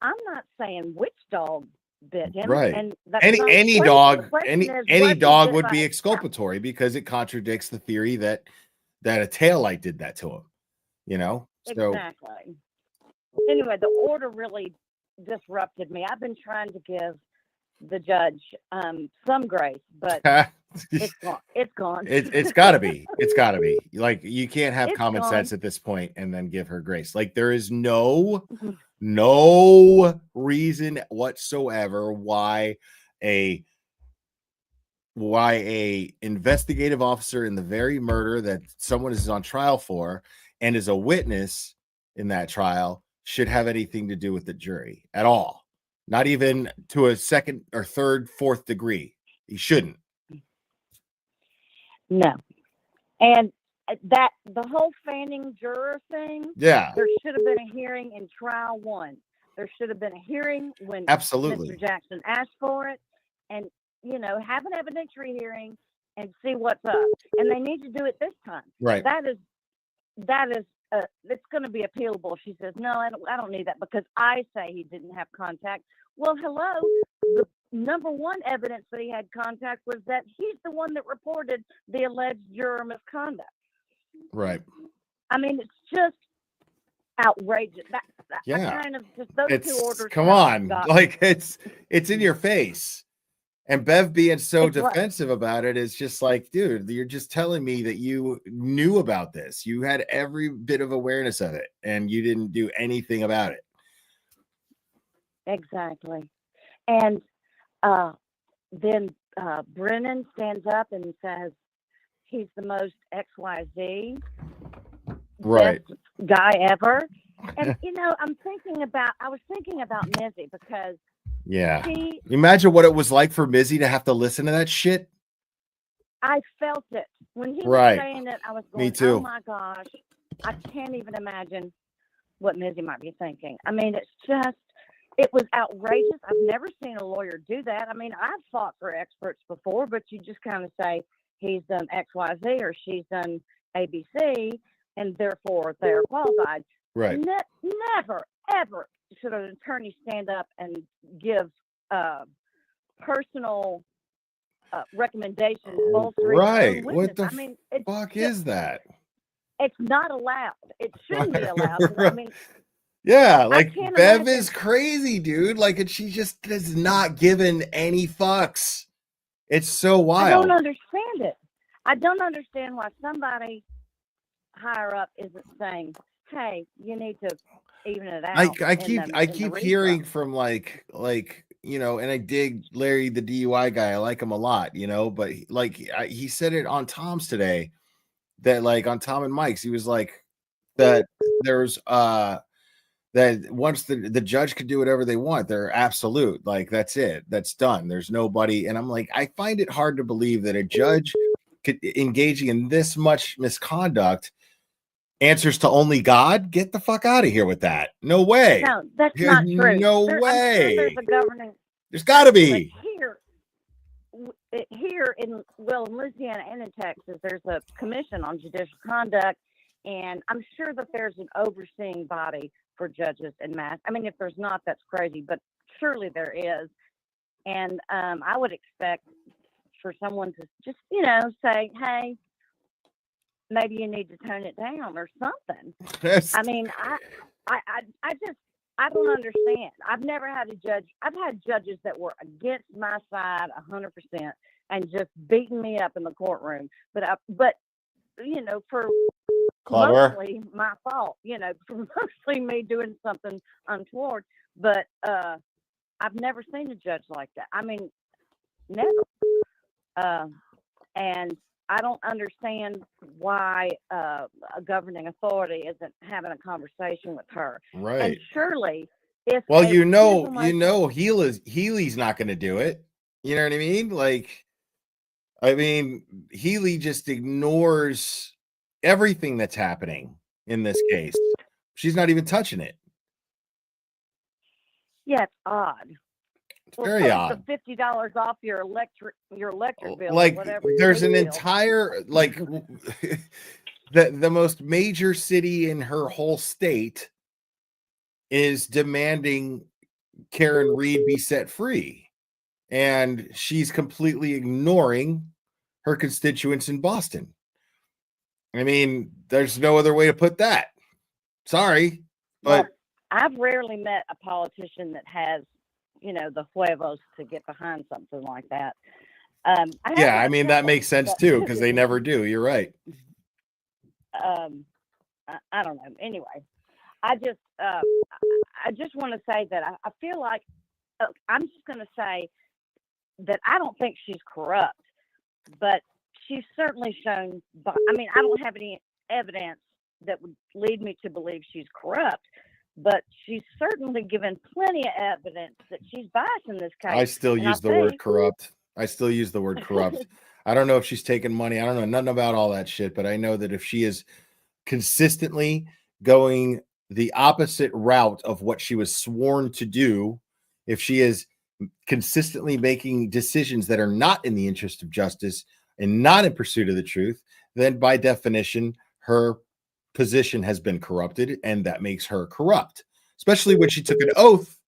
"I'm not saying which dog bit him." Right. And any dog would be exculpatory because it contradicts the theory that a taillight did that to him. So exactly. Anyway, the order really disrupted me. I've been trying to give the judge some grace, but it's gone. It's gone. It's got to be. It's got to be. Like, you can't have common sense at this point and then give her grace. Like, there is no reason whatsoever why a investigative officer in the very murder that someone is on trial for and is a witness in that trial should have anything to do with the jury at all. Not even to a second or third, fourth degree. He shouldn't. No. And that the whole Fanning juror thing. Yeah. There should have been a hearing in trial 1. There should have been a hearing when absolutely Mr. Jackson asked for it, and have an evidentiary hearing and see what's up. And they need to do it this time. Right. That is it's going to be appealable. She says, no, I don't need that because I say he didn't have contact. Well, hello. The number one evidence that he had contact was that he's the one that reported the alleged juror misconduct. Right. I mean, it's just outrageous. Yeah. Kind of just those two orders. Come on. Like, it's in your face. And Bev being so defensive about it is just like, dude, you're just telling me that you knew about this. You had every bit of awareness of it, and you didn't do anything about it. Exactly. And then Brennan stands up and says he's the most XYZ right guy ever. And, I was thinking about Mizzy because yeah. Imagine what it was like for Mizzy to have to listen to that shit. I felt it. When he was saying it, I was going, me too. Oh my gosh. I can't even imagine what Mizzy might be thinking. I mean, it was outrageous. I've never seen a lawyer do that. I mean, I've fought for experts before, but you just kind of say he's done XYZ or she's done ABC, and therefore they're qualified. Right. Never, ever should an attorney stand up and give personal recommendations? Right. What the fuck is that? It's not allowed. It shouldn't be allowed. I mean, yeah, like Bev is crazy, dude. Like, and she just is not giving any fucks. It's so wild. I don't understand it. I don't understand why somebody higher up isn't saying, "Hey, you need to even it out." I keep hearing from like and I dig Larry, the DUI guy. I like him a lot, but he said it on Tom's today that like on Tom and Mike's, he was like that there's that once the judge could do whatever they want, they're absolute. Like, that's it. That's done. There's nobody. And I'm like, I find it hard to believe that a judge engaging in this much misconduct answers to only God. Get the fuck out of here with that. No way. No, that's not true. No I'm way. sure there's a governing. There's got to be. Here in Louisiana and in Texas, there's a commission on judicial conduct, and I'm sure that there's an overseeing body for judges and mass. I mean, if there's not, that's crazy, but surely there is. And I would expect for someone to just, say, hey, maybe you need to tone it down or something. I mean, I don't understand. I've never had a judge. I've had judges that were against my side 100% and just beating me up in the courtroom. But for Clever. mostly my fault, for mostly me doing something untoward. But I've never seen a judge like that. I mean, never. And I don't understand why a governing authority isn't having a conversation with her. Right. And surely, if Healy's not going to do it. You know what I mean? Like, Healy just ignores everything that's happening in this case. She's not even touching it. Yeah, it's odd. It's very odd. $50 off your electric bill. Like, or whatever there's an bill. entire the most major city in her whole state is demanding Karen Reed be set free, and she's completely ignoring her constituents in Boston. I mean, there's no other way to put that. Sorry, but I've rarely met a politician that has, the huevos to get behind something like that. That makes sense too, because they never do. You're right. I don't know. Anyway, I just want to say that I feel like I'm just going to say that I don't think she's corrupt, but she's certainly shown. I don't have any evidence that would lead me to believe she's corrupt, but she's certainly given plenty of evidence that she's biased in this case. I still use the word corrupt. I still use the word corrupt. I don't know if she's taking money. I don't know nothing about all that shit, but I know that if she is consistently going the opposite route of what she was sworn to do, if she is consistently making decisions that are not in the interest of justice and not in pursuit of the truth, then by definition, her position has been corrupted, and that makes her corrupt, especially when she took an oath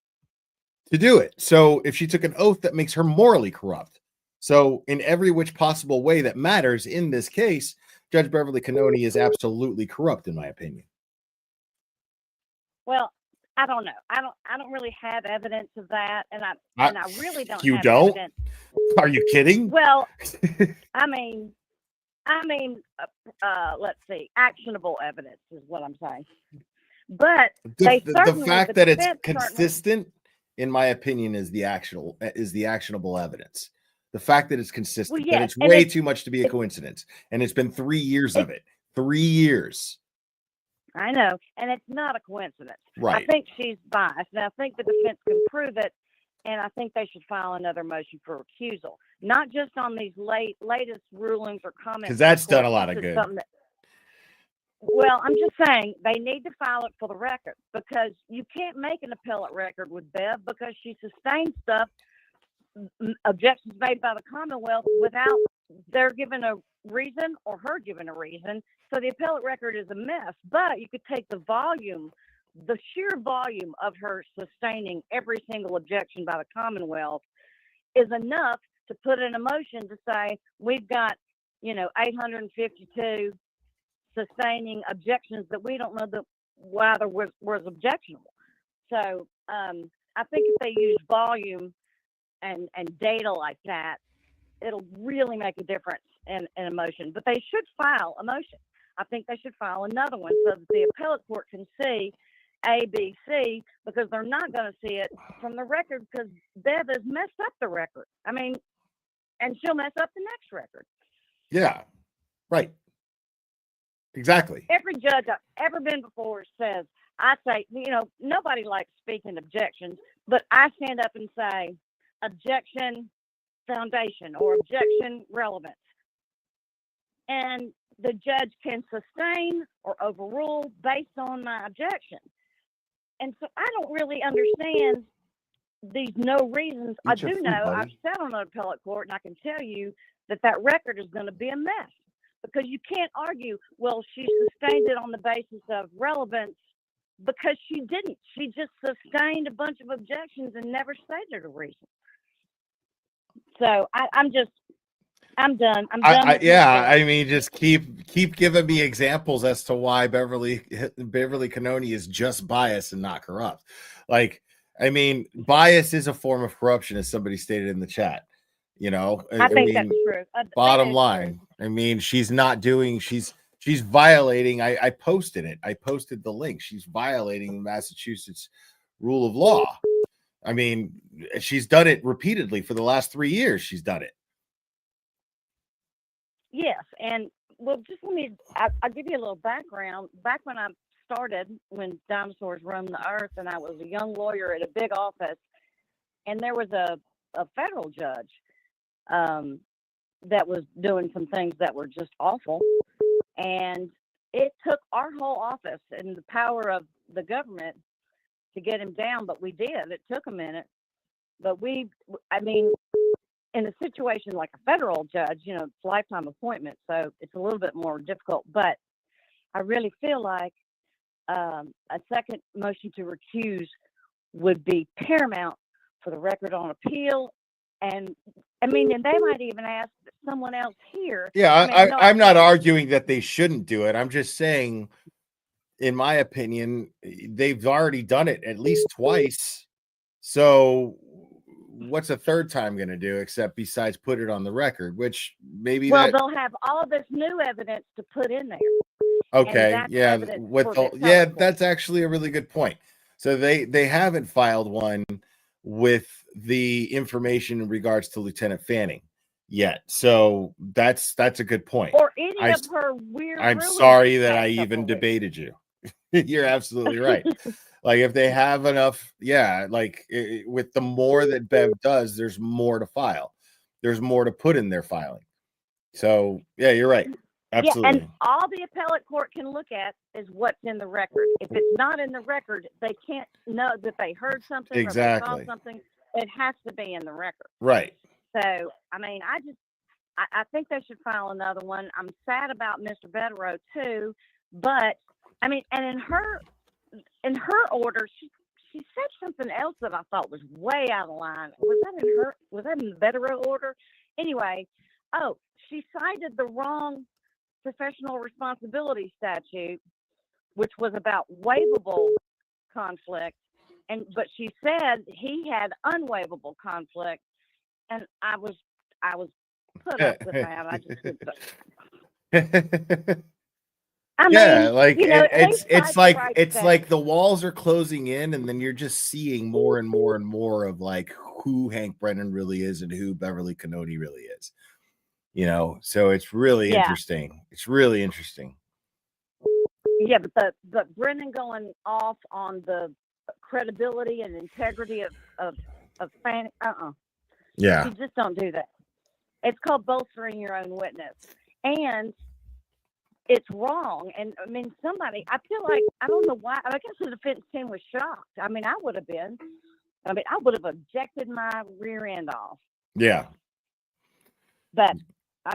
to do it. So if she took an oath, that makes her morally corrupt. So in every which possible way that matters in this case, Judge Beverly Cannoni is absolutely corrupt, in my opinion. Well, I don't know. I don't really have evidence of that, and I really don't. You have don't? Evidence. Are you kidding? Well, let's see. Actionable evidence is what I'm saying. But the fact that it's consistent, in my opinion, is the actionable evidence. The fact that it's consistent, that it's way too much to be a coincidence, and it's been 3 years of it. 3 years. I know, and it's not a coincidence. Right. I think she's biased, and I think the defense can prove it, and I think they should file another motion for recusal, not just on these latest rulings or comments. Because that's done a lot of good. Well, I'm just saying they need to file it for the record, because you can't make an appellate record with Bev because she sustained stuff, objections made by the Commonwealth without their giving a reason or her giving a reason. So the appellate record is a mess, but you could take the sheer volume of her sustaining every single objection by the Commonwealth is enough to put in a motion to say, we've got, 852 sustaining objections that we don't know why there was objectionable. So I think if they use volume and data like that, it'll really make a difference in a motion. But they should file a motion. I think they should file another one so that the appellate court can see A, B, C, because they're not going to see it from the record, because Bev has messed up the record. And she'll mess up the next record. Yeah, right. Exactly. Every judge I've ever been before says, I say, nobody likes speaking objections, but I stand up and say, objection foundation or objection relevance. And the judge can sustain or overrule based on my objection. And so I don't really understand these no reasons. I do know I've sat on an appellate court, and I can tell you that record is going to be a mess, because you can't argue, well, she sustained it on the basis of relevance, because she didn't. She just sustained a bunch of objections and never stated a reason. So I'm done. I'm done. I mean, just keep giving me examples as to why Beverly Cannoni is just biased and not corrupt. Like, I mean, bias is a form of corruption, as somebody stated in the chat. I think that's true. Bottom line, true. I mean, she's violating. I posted it. I posted the link. She's violating Massachusetts rule of law. I mean, she's done it repeatedly for the last 3 years. She's done it. Yes, and well, just I'll give you a little background. Back when I started, when dinosaurs roamed the earth, and I was a young lawyer at a big office, and there was a federal judge that was doing some things that were just awful, and it took our whole office and the power of the government to get him down, but we did. It took a minute, but in a situation like a federal judge, it's lifetime appointment, so it's a little bit more difficult. But I really feel like a second motion to recuse would be paramount for the record on appeal. And and they might even ask someone else here. Yeah, I'm not arguing that they shouldn't do it. I'm just saying, in my opinion, they've already done it at least twice. So what's a third time going to do, except besides put it on the record, which maybe they'll have all this new evidence to put in there. Okay, yeah, that's actually a really good point. So they haven't filed one with the information in regards to Lieutenant Fanning yet. So that's a good point. Or any of her weird. I'm sorry that I even debated you. You're absolutely right. Like, if they have enough, with the more that Bev does, there's more to file. There's more to put in their filing. So, yeah, you're right. Absolutely. Yeah, and all the appellate court can look at is what's in the record. If it's not in the record, they can't know that they heard something or they saw something. It has to be in the record. Right. So, I think they should file another one. I'm sad about Mr. Bederow too, but and in her order, she said something else that I thought was way out of line. Was that in the Bederow order? Anyway, she cited the wrong professional responsibility statute, which was about waivable conflict, but she said he had unwaivable conflict, and I was put up with that. I just it's like the walls are closing in, and then you're just seeing more and more and more of like who Hank Brennan really is and who Beverly Cannoni really is. So it's really interesting. It's really interesting. Yeah, but Brennan going off on the credibility and integrity of Fanning, yeah, you just don't do that. It's called bolstering your own witness, and it's wrong. And somebody, I feel like, I don't know why, I guess the defense team was shocked. I would have been. I would have objected my rear end off. Yeah. But I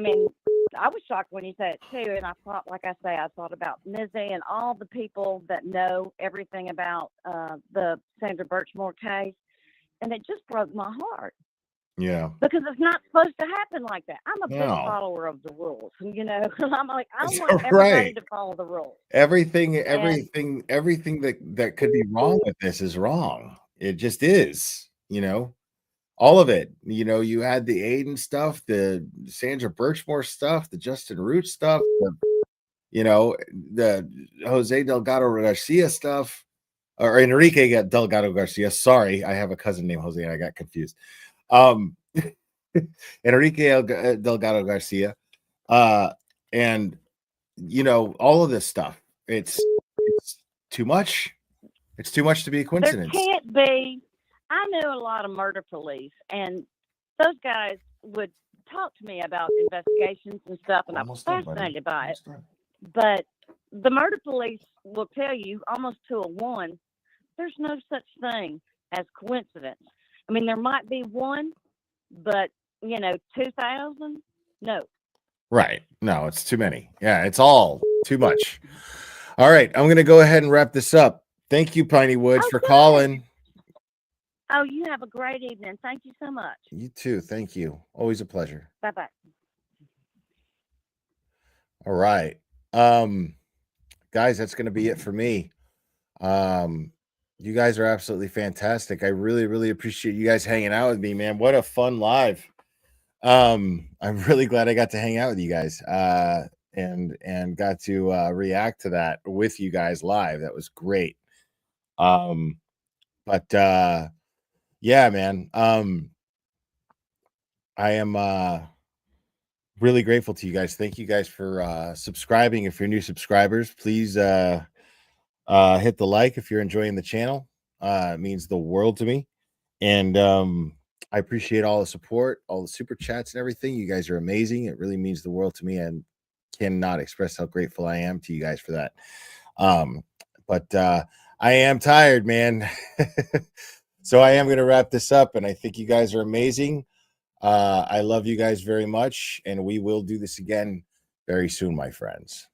was shocked when you said it too, and I thought, I thought about Mizzy and all the people that know everything about the Sandra Birchmore case, and it just broke my heart. Yeah, because it's not supposed to happen like that. I'm a big follower of the rules, I'm like, I want everybody to follow the rules. Everything that could be wrong with this is wrong. It just is, all of it. You had the Aiden stuff, the Sandra Birchmore stuff, the Justin Root stuff, the Jose Delgado Garcia stuff, or Enrique Delgado Garcia. Sorry, I have a cousin named Jose and I got confused. Enrique Delgado Garcia, and all of this stuff. It's too much. It's too much to be a There coincidence. can't be. I knew a lot of murder police, and those guys would talk to me about investigations and stuff, and I was Almost done, buddy. fascinated by it. Almost done. But the murder police will tell you almost to a one, there's no such thing as coincidence. I mean, there might be one, but 2,000, no. Right. No, it's too many. Yeah, it's all too much. All right, I'm gonna go ahead and wrap this up. Thank you, Piney Woods, for Okay. calling. Oh, you have a great evening. Thank you so much. You too. Thank you. Always a pleasure. Bye bye. All right. Guys, that's gonna be it for me. You guys are absolutely fantastic. I really, really appreciate you guys hanging out with me, man. What a fun live. I'm really glad I got to hang out with you guys and got to react to that with you guys live. That was great. But yeah, man. I am really grateful to you guys. Thank you guys for subscribing. If you're new subscribers, please hit the like if you're enjoying the channel. It means the world to me. And I appreciate all the support, all the super chats and everything. You guys are amazing. It really means the world to me, and cannot express how grateful I am to you guys for that. But I am tired, man. So I am going to wrap this up, and I think you guys are amazing. I love you guys very much, and we will do this again very soon, my friends.